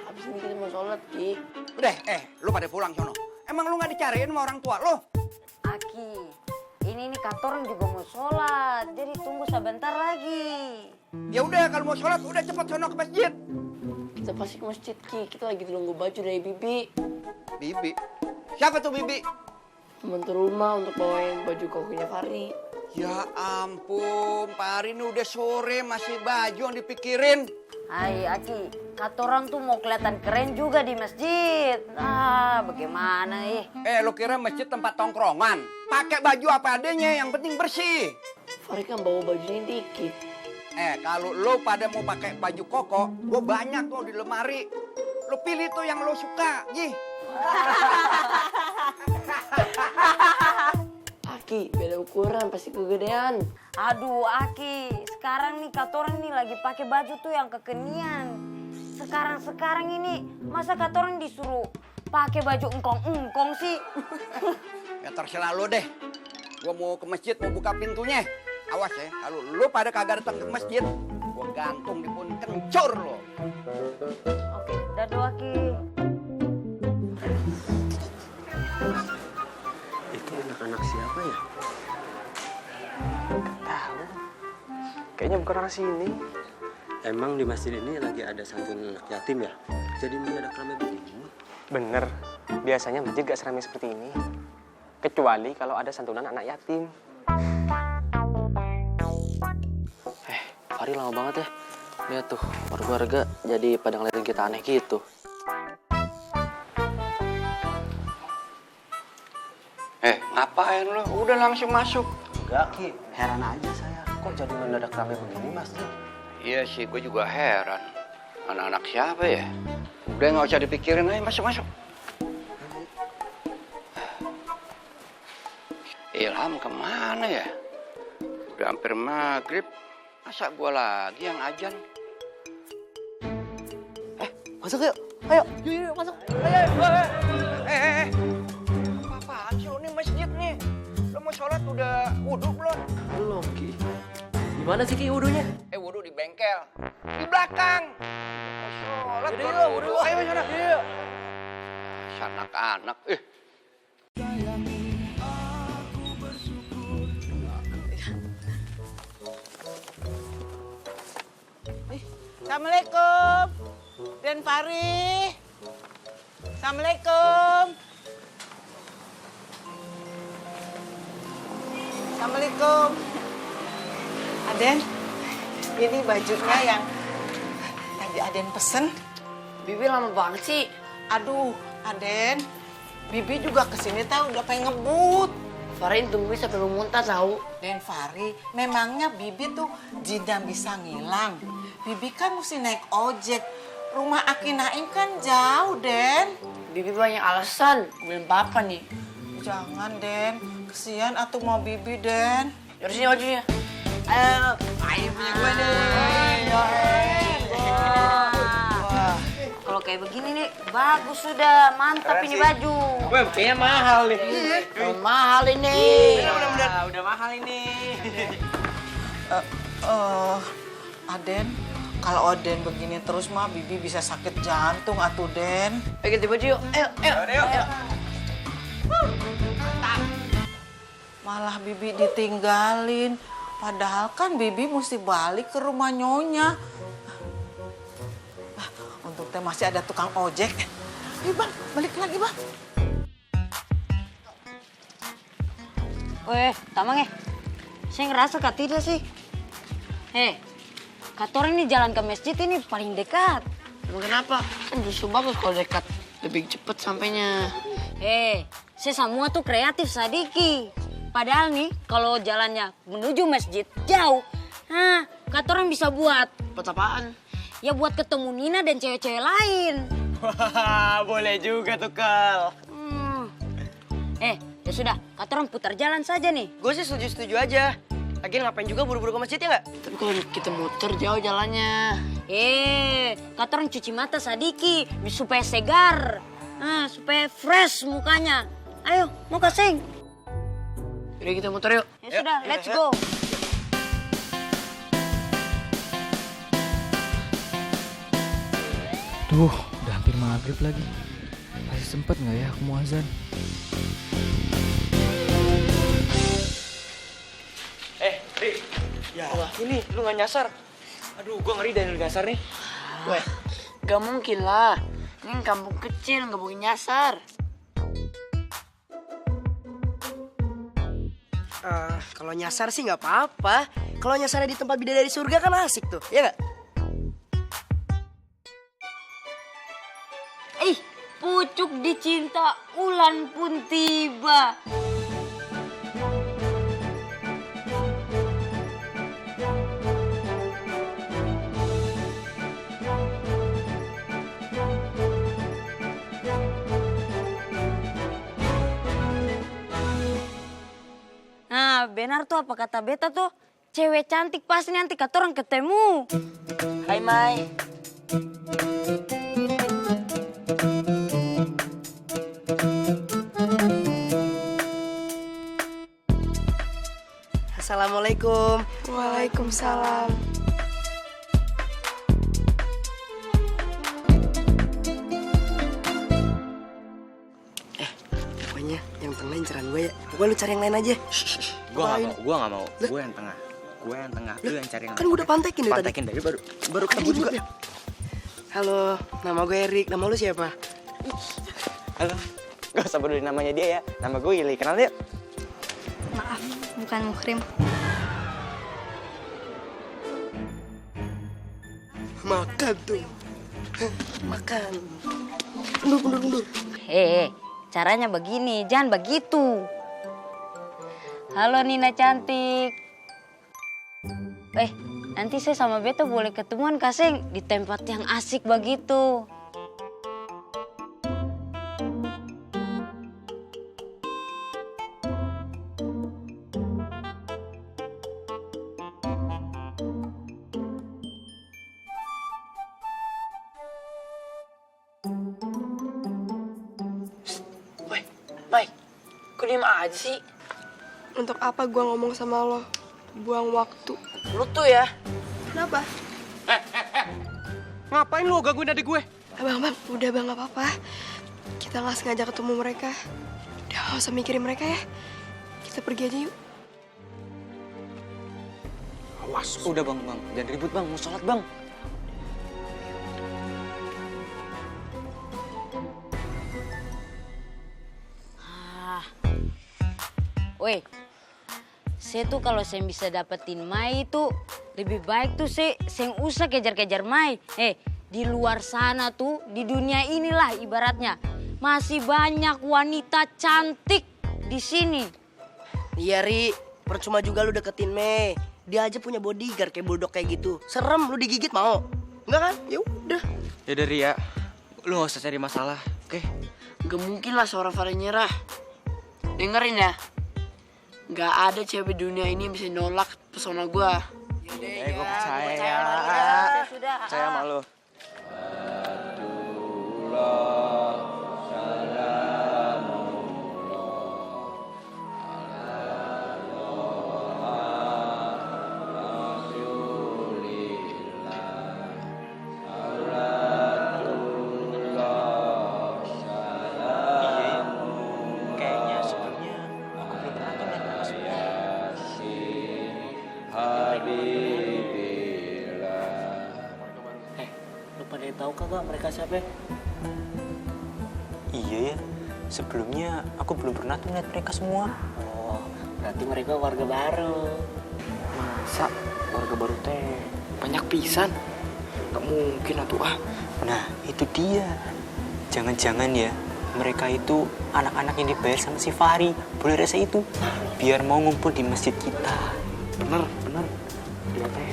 Habis ini kita mau sholat, Ki. Udah, lo pada pulang sono. Emang lo nggak dicariin sama orang tua lo? Aki, ini nih kantoran juga mau sholat, jadi tunggu sebentar lagi. Ya udah, kalau mau sholat udah cepet sono ke masjid. Kita pasti ke masjid, Ki. Kita lagi nunggu baju dari Bibi. Bibi? Siapa tuh Bibi? Pembantu rumah untuk bawain baju kokonya Fari. Ya ampun, Fari ini udah sore masih baju yang dipikirin. Hai Aki, kantoran tuh mau kelihatan keren juga di masjid. Ah, bagaimana Lo kira masjid tempat tongkrongan? Pakai baju apa adanya, yang penting bersih. Fari kan bawa bajunya dikit. Kalau lo pada mau pakai baju koko, gue banyak tuh di lemari. Lo pilih tuh yang lo suka, Ji. Aki, beda ukuran, pasti kegedean. Aduh Aki, sekarang nih kantoran nih lagi pakai baju tuh yang kekinian. Sekarang ini masa kantoran disuruh pakai baju engkong sih? Ya terserah lo deh. Gue mau ke masjid, mau buka pintunya. Awas ya, kalau lo pada kagak datang ke masjid, gue gantung di pun kencur lo. Oke, dadah Aki. Itu anak-anak siapa ya? Gak tahu. Kayaknya bukan orang sini. Emang di masjid ini lagi ada santunan anak yatim ya? Jadi mendadak ramai begini. Bener, biasanya masjid gak seramai seperti ini. Kecuali kalau ada santunan anak yatim. Fari lama banget ya. Lihat tuh, warga-warga jadi pada ngeliatin kita aneh gitu. Ngapain lo? Udah langsung masuk. Enggak, Ki. Heran aja saya. Kok jadi mendadak ramai begini, masjid? Iya sih, gue juga heran. Anak-anak siapa ya? Udah nggak usah dipikirin, ayo masuk. Ilham kemana ya? Udah hampir maghrib. Masa gue lagi yang ajan? Masuk yuk, ayo. Yuk, masuk. Ayo. Apaan sih lo nih masjid nih? Lo mau sholat udah wudhu belum? Belum, Ki. Gimana sih, Ki, wudhunya? Wudhu di bengkel. Di belakang. Sholat Yaudah, baru yuk, wudhu. Ayo, sana. Yuk. Anak-anak. Assalamualaikum. Den Fari. Assalamualaikum. Assalamualaikum. Aden, ini bajunya yang tadi Aden pesen. Bibi lama banget sih. Aduh, Aden, Bibi juga kesini tahu udah pengen ngebut. Farin tungguin sampai muntah tahu. Den Fari, memangnya Bibi tuh jinnya bisa ngilang. Bibi kan mesti naik ojek. Rumah Aki Naim kan jauh, Den. Bibi banyak alasan. Gue papa nih. Jangan, Den. Kesian atuh mau Bibi, Den. Yaudah sini bajunya. Ayo punya gue, Den. Kalau kayak begini nih, bagus sudah. Mantap ini baju. Wah, kayaknya mahal nih. Mahal ini. Udah mahal ini. Aden, kalau Aden begini terus mah Bibi bisa sakit jantung atuh, Den. Ayo ganti baju yuk. Ayo. Malah Bibi ditinggalin. Padahal kan Bibi mesti balik ke rumah Nyonya. Untuk teh masih ada tukang ojek. Ayo Bang, balik lagi Bang. Weh, tamang saya ngerasa kak tidak sih. Kator ini jalan ke masjid ini paling dekat. Emang kenapa? Kan justru bagus kalau dekat. Lebih cepet sampainya. Saya semua tuh kreatif Sadiki. Padahal nih, kalau jalannya menuju masjid jauh, Kator bisa buat. Buat apaan? Ya buat ketemu Nina dan cewek-cewek lain. Wah, boleh juga tuh, Kal. Ya sudah, Kator putar jalan saja nih. Gue sih setuju-setuju aja. Lagian ngapain juga buru-buru ke masjid ya nggak? Tapi kalau kita muter jauh jalannya. Kator cuci mata Sadiki supaya segar, supaya fresh mukanya. Ayo, mau kasing. Udah kita muter yuk. Ya sudah, let's go. Duh, udah hampir maghrib lagi. Masih sempet nggak ya aku mau azan? Ri. Ya, ini lu nggak nyasar. Aduh, gua ngeri dari lu nyasar nih. Weh, gak mungkin lah. Ini kampung kecil, nggak boleh nyasar. Kalau nyasar sih nggak apa-apa. Kalau nyasarnya di tempat bidadari surga kan asik tuh, ya nggak? Pucuk dicinta ulan pun tiba. Benar tuh apa kata Beta tuh. Cewek cantik pasti nanti katorang ketemu. Hai, Mai. Assalamualaikum. Waalaikumsalam. Pokoknya yang tengah inceran gue ya. Pokoknya lu cari yang lain aja. Gua nggak mau. Gue yang tengah. Lu yang cari yang Kan gue udah pantekin dari tadi. Pantekin dari baru ketemu juga. Halo, nama gue Erik. Nama lu siapa? Halo. Gak usah peduli namanya dia ya. Nama gue Ili. Kenal dia? Maaf, bukan Muhrim. Makan tuh. Makan. Mundur. Caranya begini, jangan begitu. Halo Nina cantik. Nanti saya sama Beto boleh ketemuan kasing di tempat yang asik begitu. Mai, kok diem aja sih? Untuk apa gue ngomong sama lo? Buang waktu. Lu tuh ya. Kenapa? Ngapain lu gangguin adik gue? Bang, udah bang, gak apa-apa. Kita nggak sengaja ketemu mereka. Udah gak usah mikirin mereka ya. Kita pergi aja yuk. Awas. Udah bang, jangan ribut bang, mau sholat bang. Weh, saya tuh kalau saya bisa dapetin Mai itu lebih baik tuh saya usah kejar-kejar Mai. Di luar sana tuh, di dunia inilah ibaratnya masih banyak wanita cantik di sini. Iya, Ri. Percuma juga lu deketin Mei. Dia aja punya bodyguard kayak bulldog kayak gitu. Serem lu digigit mau? Enggak kan? Ya udah. Ya udah Ria, lu gak usah cari masalah, oke? Gak mungkin lah seorang Farah nyerah. Dengerin ya. Gak ada cewek dunia ini yang bisa nolak pesona gue. Gue percaya. Percaya sama lu. Tahu kagak mereka siapa? Iya ya, sebelumnya aku belum pernah tuh lihat mereka semua. Oh, berarti mereka warga baru. Masa warga baru teh banyak pisan? Gak mungkin atuh ah. Nah, itu dia. Jangan-jangan ya, mereka itu anak-anak yang dibayar sama si Fahri. Boleh rasa itu, biar mau ngumpul di masjid kita. Bener. Dia teh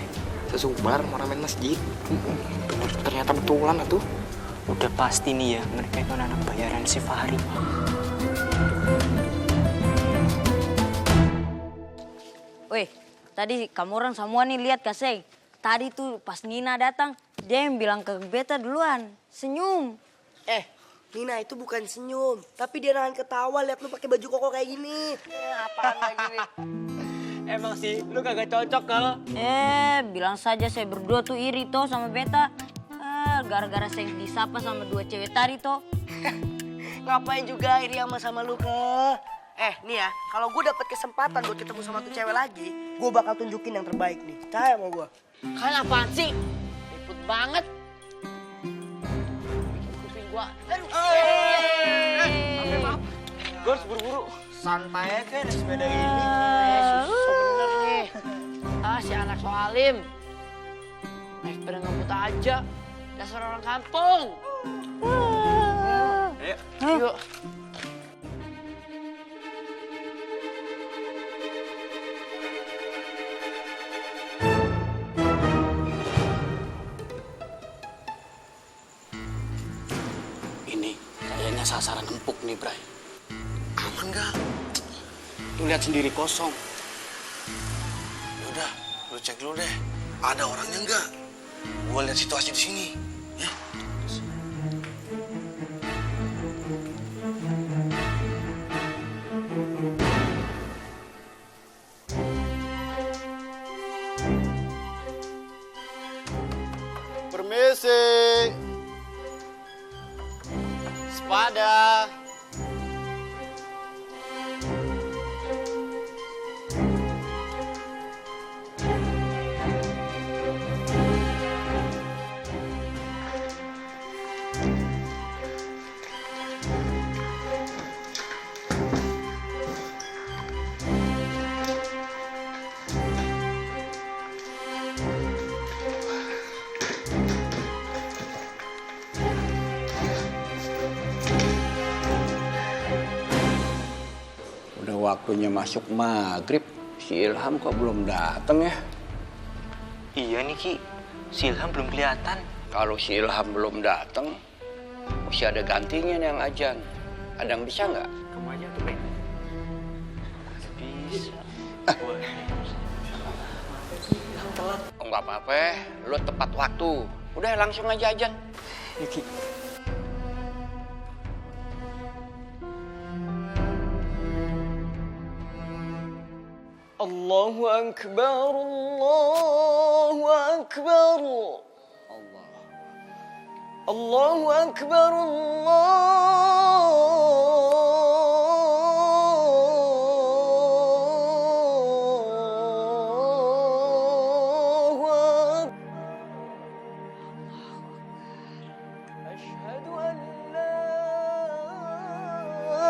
sesumbar mau main masjid. Bener, ternyata betulan atuh. Udah pasti nih ya, mereka itu anak bayaran si Fahri. Weh, tadi kamu orang semua nih lihat gak sih? Tadi tuh pas Nina datang, dia yang bilang ke beta duluan, senyum. Nina itu bukan senyum, tapi dia nahan ketawa lihat lu pakai baju koko kayak gini. Apaan lagi nih? Emang sih, lu kagak cocok kalau. Bilang saja saya berdua tuh iri toh sama beta. Gara-gara saya disapa sama dua cewek tadi toh. Ngapain juga iri sama lu ke? Nih ya, kalau gue dapet kesempatan buat ketemu sama tuh cewek lagi, gue bakal tunjukin yang terbaik nih. Percaya sama gue. Kalian apaan sih? Ribut banget. Kuping gua. Maaf. Gue harus buru-buru. Santai aja naik sepeda ini. Susah bener nih. Si anak soalim. Naik sepeda ngebut aja. Dasar orang kampung. Yuk. Ini kayaknya sasaran empuk nih, Bray. Aman gak? Lu lihat sendiri kosong. Yaudah, lu cek dulu deh. Ada orangnya nggak? Gua lihat situasi di sini. Ya. Permisi. Sepada. Waktunya masuk maghrib, si Ilham kok belum datang ya? Iya nih Ki, si Ilham belum kelihatan. Kalau si Ilham belum datang, masih ada gantinya nih yang ajan. Ada yang bisa nggak? Kamu aja tuh, Ben. Bisa. Oh, nggak apa-apa, lu tepat waktu. Udah langsung aja ajan. Ki. Allahu Akbar, Allahu Akbar. Allahu Akbar, Allahu Akbar. Asyhadu an la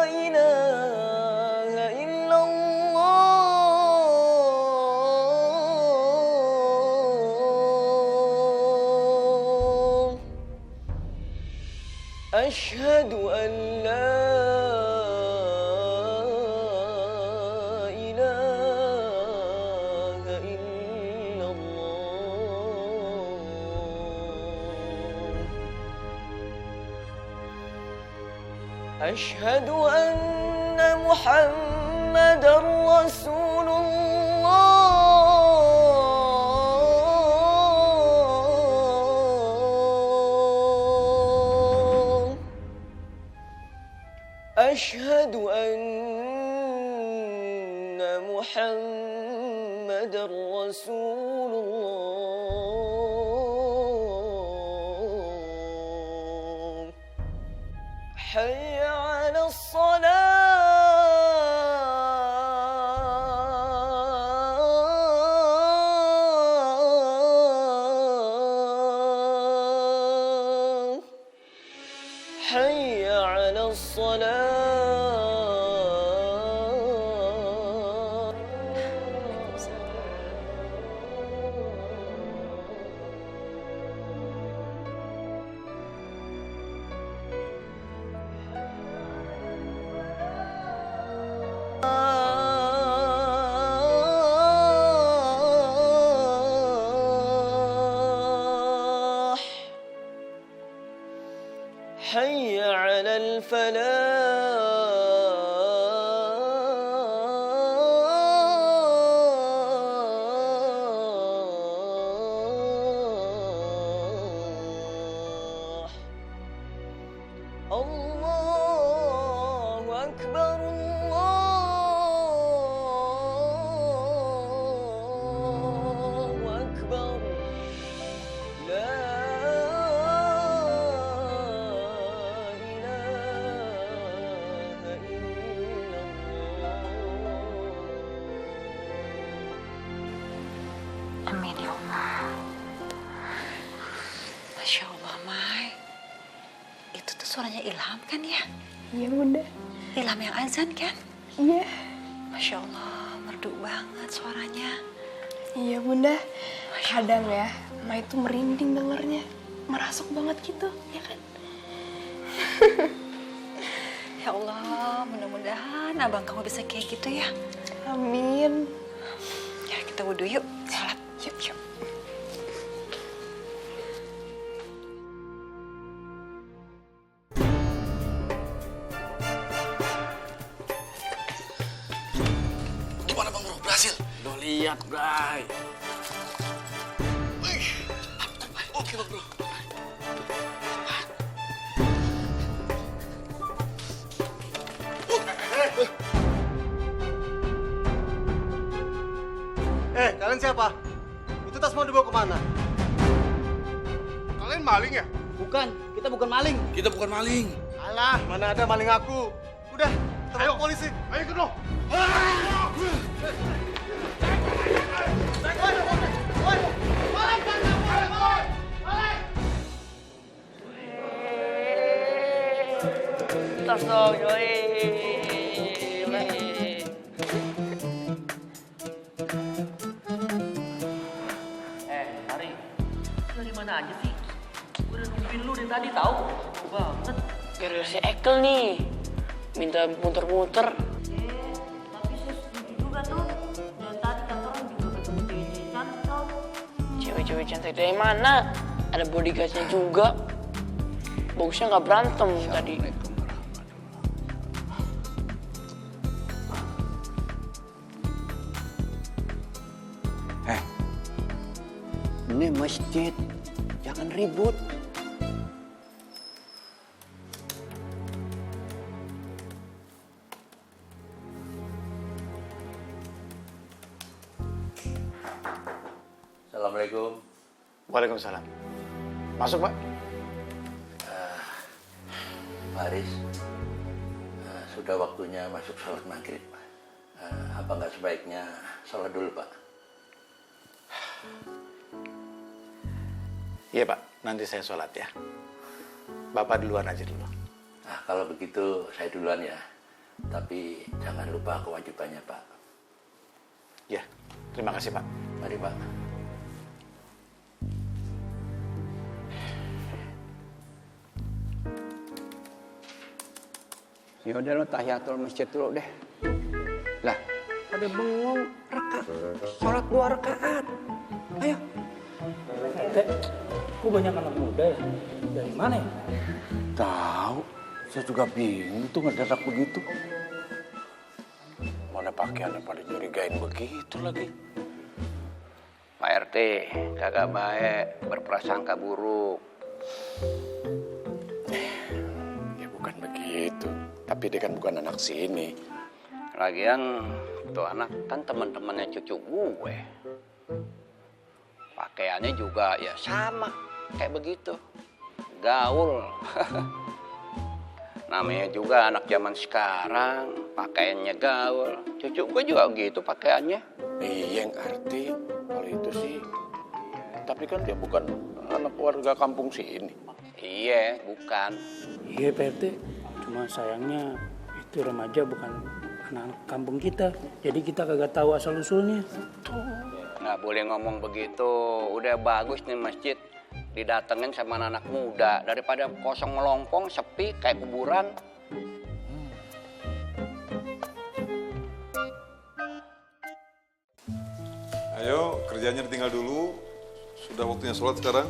ilaha illallah. Asyhadu an la ilaha illallah. Asyhadu anna Muhammadar Rasulullah. Asyhadu anna Muhammadar Rasulullah. Hayya 'ala as-salah. Hayya 'ala as-salah. حي على الفلاح. الله أكبر، الله أكبر. لا Amin ya Allah. Masya Allah, Mai. Itu tuh suaranya Ilham kan ya? Iya bunda. Ilham yang azan kan? Iya. Masya Allah, merdu banget suaranya. Iya bunda. Kadang ya, Mai tuh merinding dengernya. Merasuk banget gitu, ya kan? Ya Allah, mudah-mudahan abang kamu bisa kayak gitu ya. Amin. Ya, kita wudhu yuk. Salat. Yuk, yuk. Gimana Bang Bro? Berhasil? Lo lihat, Bray. Oke Bang Bro. Kalian siapa? Itu tas mau dibawa kemana? Kalian maling ya? Bukan, kita bukan maling. Kita bukan maling. Alah, mana ada maling aku. Udah, kita bawa ke polisi. Ayo ikut lo. Tas dong, yoi. Hari, dari mana aja sih? Gue udah nungguin lu dari tadi tahu. Banget. Gara-gara si Ekel nih, minta muter-muter. Tapi saya setuju juga tuh. Dan tadi kata orang juga ketemu cewek cantik. Cewek-cewek cantik dari mana? Ada bodyguardnya juga. Bagusnya nggak berantem tadi. Ini masjid, jangan ribut. Assalamualaikum. Waalaikumsalam. Masuk, Pak. Pak Aris, sudah waktunya masuk sholat maghrib. Apa nggak sebaiknya sholat dulu, Pak? Iya, Pak. Nanti saya sholat ya. Bapak duluan aja dulu. Nah, kalau begitu saya duluan ya. Tapi jangan lupa kewajibannya, Pak. Ya, terima kasih, Pak. Mari, Pak. Ya udah lo tahiyatul masjid dulu deh. Lah, pada bengong sholat 2 rakaat. Ayo. Kok banyak anak muda ya? Dari mana ya? Tahu, saya juga bingung tuh ngedadak begitu. Mana pakaiannya pada nyurigain begitu lagi. Pak RT, kagak baik berprasangka buruk. Ya bukan begitu, tapi dia kan bukan anak sini. Lagian tuh anak kan teman-temannya cucu gue. Pakaiannya juga ya sama kayak begitu. Gaul. Namanya juga anak zaman sekarang, pakaiannya gaul. Cucu gue juga gitu pakaiannya. Iya, yang arti kalau itu sih. Tapi kan dia bukan anak warga kampung sini. Iya, bukan. Iya, Pak RT. Cuma sayangnya itu remaja bukan anak kampung kita. Jadi kita kagak tahu asal-usulnya. Nggak boleh ngomong begitu. Udah bagus nih masjid didatengin sama anak muda daripada kosong melompong, sepi kayak kuburan. Ayo, kerjanya ditinggal dulu. Sudah waktunya sholat sekarang.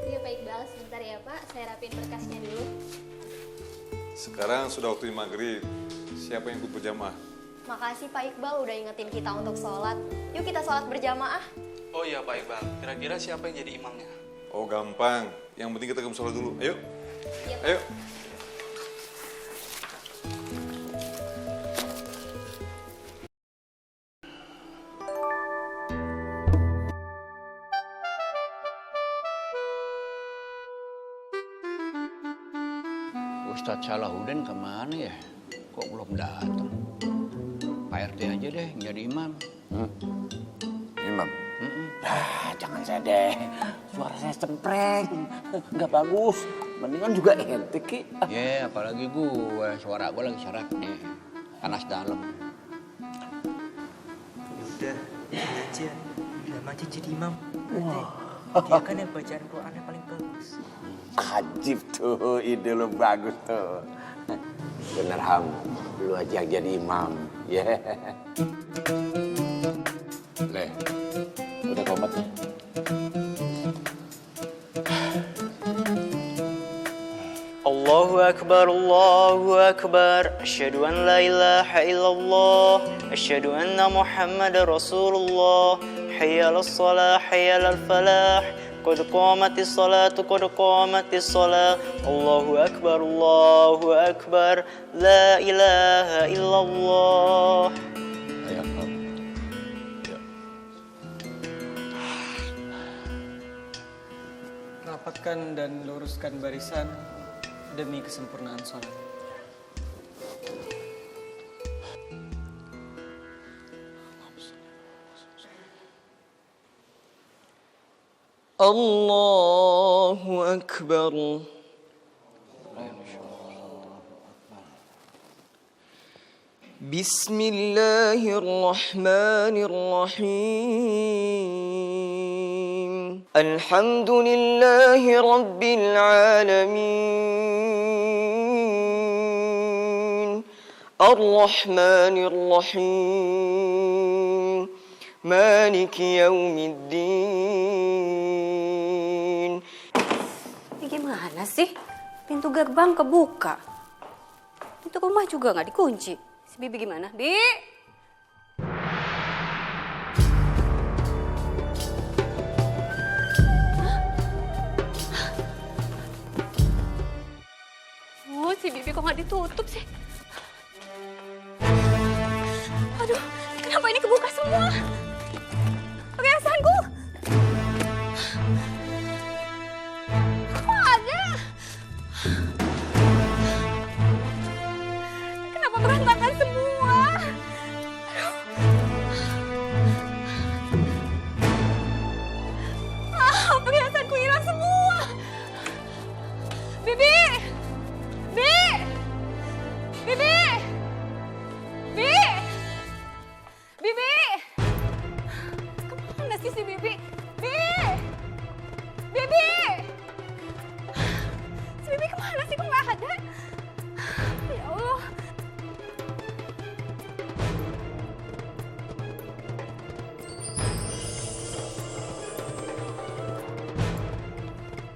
Iya Pak Iqbal, sebentar ya Pak, saya rapiin berkasnya dulu. Sekarang sudah waktunya maghrib. Siapa yang ikut berjamaah? Makasih Pak Iqbal udah ingetin kita untuk sholat. Yuk kita sholat berjamaah. Oh iya Pak Iqbal, kira-kira siapa yang jadi imamnya? Oh gampang, yang penting kita ke sholat dulu. Ayo, Iya, Pak. ayo. Ustadz Salahuddin kemana ya? Kok belum datang? Pak RT aja deh yang jadi imam. Imam? Jangan saya deh. Suara saya cempreng. Nggak bagus. Mendingan juga ente, Ki. Ya, apalagi gue. Suara gue lagi serak nih. Panas dalam. Udah, ini aja. Bilang aja jadi imam. Dia kan yang bacaan Qurannya paling bagus. Ajib tuh, ide lo bagus tuh. Bener Ham, lu aja yang jadi imam. Ya. Le, udah komat ya? Allahu Akbar, Allahu Akbar. Asyhadu an la ilaha illallah. Asyhadu anna Muhammad Rasulullah. Hayya ala salah, hayya ala falah. Qad qamatis salatu, qad qamatis salah. Allahu Akbar, Allahu Akbar. La ilaha illallah. Ayo, Ham. Rapatkan dan luruskan barisan demi kesempurnaan sholat. Allahu Akbar. Bismillahirrahmanirrahim. Alhamdulillahi Rabbil alamin. Ar-Rahmanir-Rahim. Maliki yaumiddin. Ini gimana sih? Pintu gerbang kebuka. Pintu rumah juga nggak dikunci. Si Bibi gimana? Bi? Oh, si Bibi kok nggak ditutup sih? Aduh, kenapa ini kebuka semua? Perhiasanku!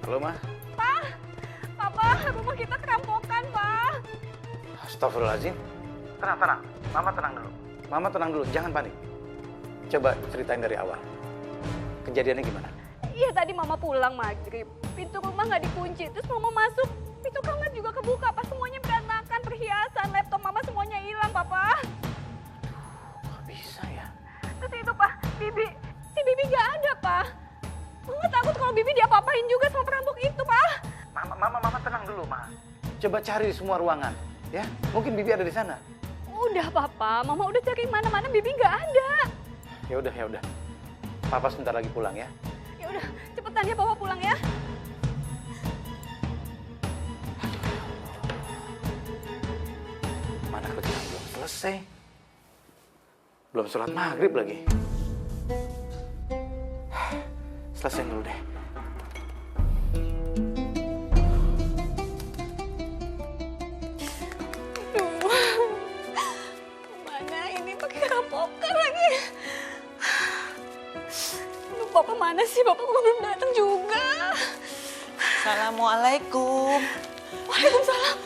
Halo, Ma. Pak, Papa, rumah kita kerampokan, Pak. Astagfirullahaladzim. Tenang. Mama tenang dulu. Mama tenang dulu, jangan panik. Coba ceritain dari awal. Kejadiannya gimana? Iya, tadi Mama pulang maghrib. Pintu rumah nggak dikunci, terus Mama masuk. Pintu kamar juga kebuka, Pak. Semuanya berantakan, perhiasan, laptop Mama semuanya hilang, Papa. Kok bisa ya? Terus itu, Pak, si Bibi nggak ada, Pak. Mama takut kalau Bibi diapa-apain juga sama perampok itu, Pak. Mama tenang dulu, Ma. Coba cari di semua ruangan, ya. Mungkin Bibi ada di sana. Udah, Papa. Mama udah cari mana-mana, Bibi nggak ada. Ya udah. Papa sebentar lagi pulang ya. Ya udah, cepetan ya Papa pulang ya. Mana kerjaan belum selesai. Belum sholat maghrib lagi. Selesai dulu deh. Mana ini pakai rampokan lagi. Papa mana sih? Papa kok belum datang juga. Assalamualaikum. Waalaikumsalam.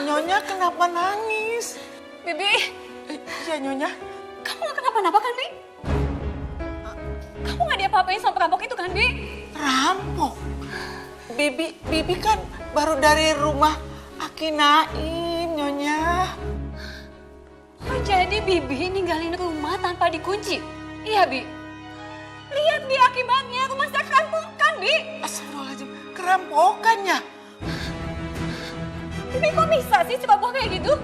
Nyonya kenapa nangis? Bibi. Ya Nyonya. Kamu gak kenapa-napa kan, Bi? Kamu gak diapa-apain sama perampok itu kan, Bi? Rampok? Bibi kan baru dari rumah Aki Naim, Nyonya. Oh, jadi Bibi ninggalin rumah tanpa dikunci? Iya, Bi. Lihat, Bi, akibatnya rumah saya kerampokan, Bi. Astagfirullahaladzim, kerampokan ya? Bibi kok bisa sih ceroboh kayak gitu?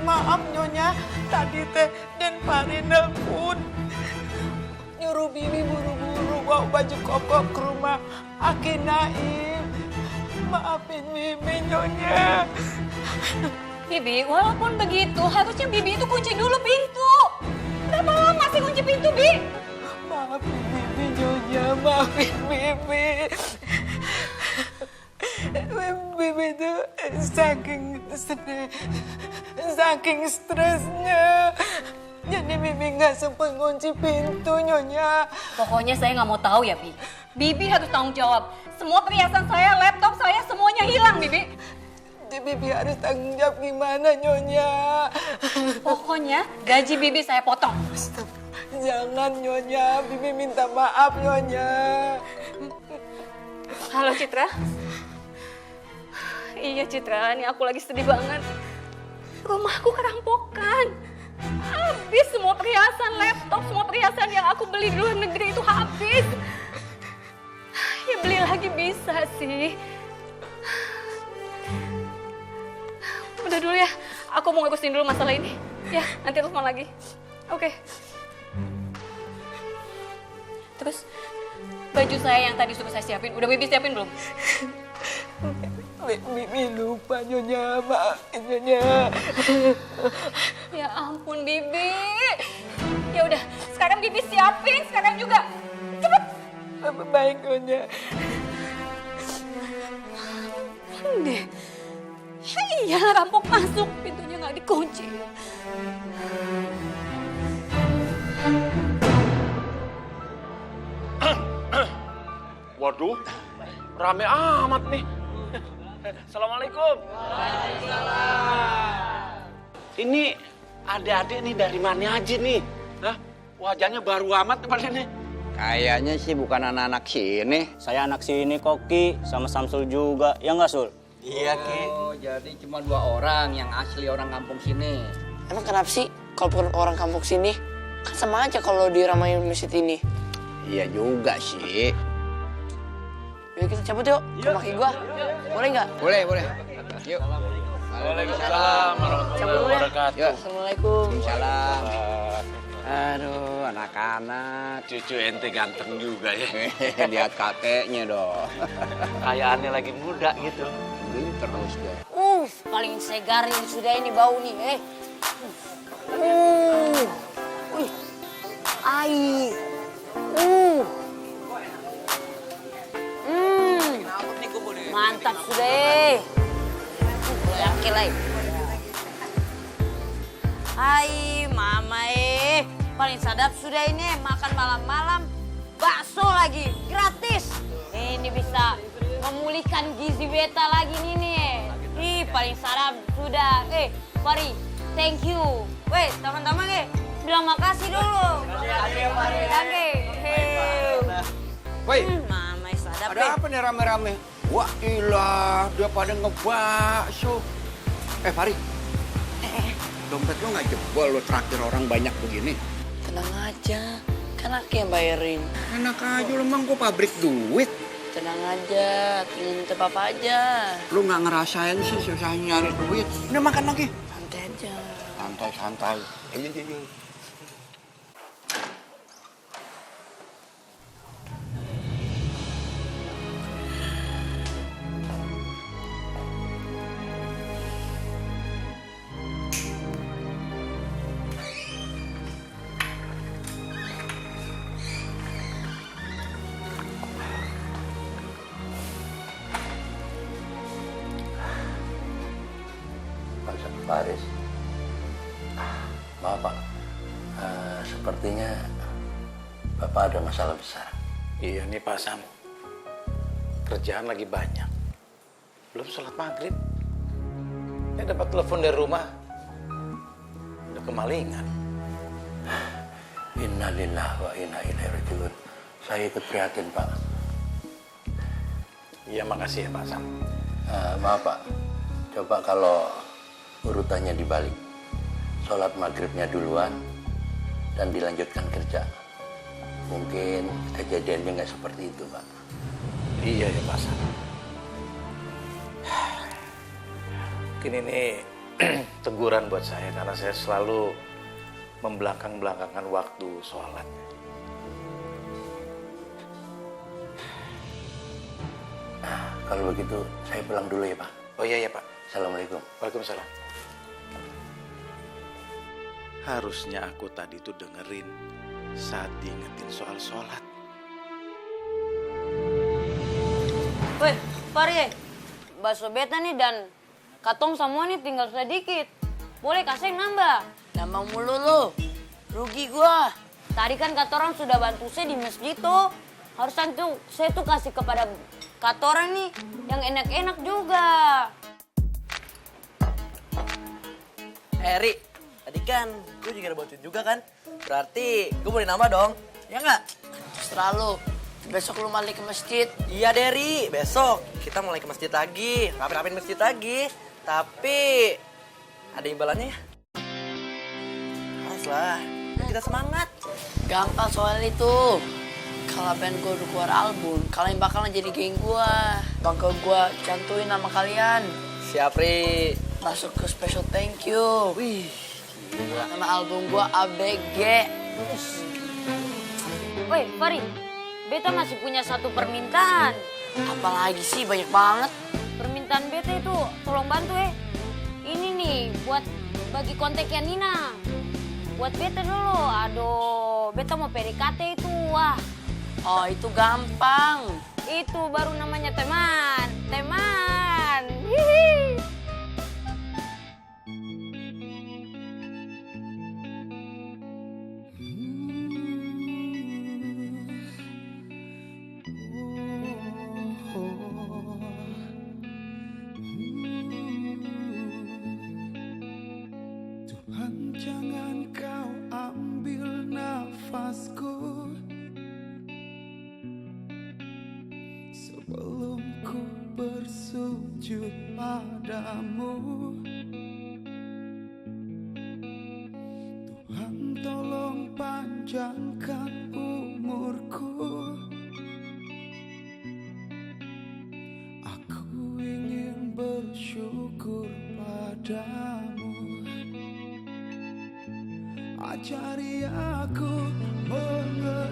Maaf Nyonya, tadi teh Den Pari nelpon. Nyuruh Bibi buru-buru bawa baju koko ke rumah Aki Naim. Maafin Bibi Nyonya. Bibi, walaupun begitu, harusnya Bibi itu kunci dulu pintu. Kenapa lama sih kunci pintu, Bi? Maafin Bibi Nyonya, maafin Bibi. Bibi itu saking stresnya. Jadi Bibi nggak sempat kunci pintu, Nyonya. Pokoknya saya nggak mau tahu ya, Bi. Bibi harus tanggung jawab. Semua perhiasan saya, laptop saya, semuanya hilang, Bibi. Bibi harus tanggung jawab gimana, Nyonya? Pokoknya gaji Bibi saya potong. Jangan, Nyonya. Bibi minta maaf, Nyonya. Halo, Citra. Iya, Citra. Ini aku lagi sedih banget. Rumahku kerampokan. Habis semua perhiasan, laptop, semua perhiasan yang aku beli di luar negeri itu habis. Ya beli lagi bisa sih. Udah dulu ya, aku mau ngurusin dulu masalah ini. Ya, nanti telepon lagi. Oke. Terus, baju saya yang tadi suruh saya siapin, udah Bibi siapin belum? Bibi lupa, Nyonya. Maafin, Nyonya. Ya ampun, Bibi. Ya udah, sekarang Bibi siapin, sekarang juga. Cepet. Baik, Nyonya. Deh. Ya iyalah, rampok masuk, pintunya nggak dikunci. Waduh, rame amat nih. Assalamualaikum. Ini adik-adik nih dari mana aja nih? Hah? Wajahnya baru amat pada nih. Kayaknya sih bukan anak-anak sini. Saya anak sini kok, Ki. Sama Samsul juga. Ya nggak, Sul? Iya, Ki. Oh, jadi cuma 2 orang yang asli orang kampung sini. Emang kenapa sih kalau bukan orang kampung sini? Kan sama aja kalau di Ramayana Masjid ini. Iya juga sih. Yuk kita cabut yuk ke rumah gua. Boleh nggak? Boleh. Yuk. Waalaikumsalam warahmatullahi wabarakatuh. Yuk. Assalamualaikum. Salam. Aduh, anak-anak. Cucu ente ganteng juga ya. Lihat kakeknya dong. Kayaannya lagi muda gitu. Beli terus deh. Paling segar ini sudah ini bau nih, Wih. Ai. Mantap sudah. Yakin lagi. Hai, mama paling sadap sudah ini makan malam-malam. bakso lagi, gratis. Ini bisa memulihkan gizi beta lagi nih. Ih, paling sadap sudah. Fari, thank you. Weh, teman-teman bilang makasih dulu. Oke. Woi, Mama sadap. ada apa nih rame-rame? Wah ilah, dia pada ngebakso. Fari, dompet lo nggak jebol lo traktir orang banyak begini? Tenang aja, kan aku yang bayarin. Enak aja lo, emang gue pabrik duit. Tenang aja, tinggal tebak aja. Lo nggak ngerasain sih susahnya nyari duit. Udah makan lagi. Santai aja. Santai. Iya. Pak Aris, maaf Pak, sepertinya Bapak ada masalah besar. Iya nih Pak Sam, kerjaan lagi banyak. Belum sholat maghrib, dapat telepon dari rumah, udah kemalingan. Innalillahi wa inna ilaihi raji'un. Saya ikut prihatin Pak. Iya makasih ya Pak Sam. Maaf Pak, coba kalau urutannya dibalik. Sholat maghribnya duluan dan dilanjutkan kerja. Mungkin kejadiannya nggak seperti itu, Pak. Iya ya Pak Sam. Mungkin ini teguran buat saya karena saya selalu membelakang-belakangkan waktu sholat. Kalau begitu saya pulang dulu ya Pak. Oh iya ya Pak. Assalamualaikum. Waalaikumsalam. Harusnya aku tadi tuh dengerin saat diingetin soal sholat. Weh, Fari, bakso beta nih dan katong semua nih tinggal sedikit. Boleh kasih nambah? Nambah mulu lo, rugi gua. Tadi kan katorang sudah bantu saya di masjid tuh. Harusnya tuh saya tuh kasih kepada katorang nih yang enak-enak juga. Ri, tadi kan gue juga ada bantuin juga kan? Berarti gue boleh nambah dong, ya nggak? Terserah lo, besok lu balik ke masjid. Iya Deri, besok kita mulai ke masjid lagi, rapi-rapin masjid lagi. Tapi ada imbalannya ya? Harus lah, kita semangat. Gampang soal itu. Kalau band gue udah keluar album, kalian bakalan jadi geng gue. Bakal gue cantuin nama kalian. Siap, Ri. Masuk ke special thank you. Wih, gila. Nama album gue ABG. Woi, Fari, beta masih punya satu permintaan. Apalagi sih, banyak banget. Permintaan beta itu, tolong bantu Ini nih, buat bagi kontaknya Nina. Buat beta dulu, aduh, beta mau PDKT itu, wah. Oh, itu gampang. Itu baru namanya teman. Hihi. Tuhan, jangan kau ambil nafasku sebelum ku bersujud padamu. Tuhan, tolong panjangkan umurku. Aku ingin bersyukur padamu. Ajari aku mengerti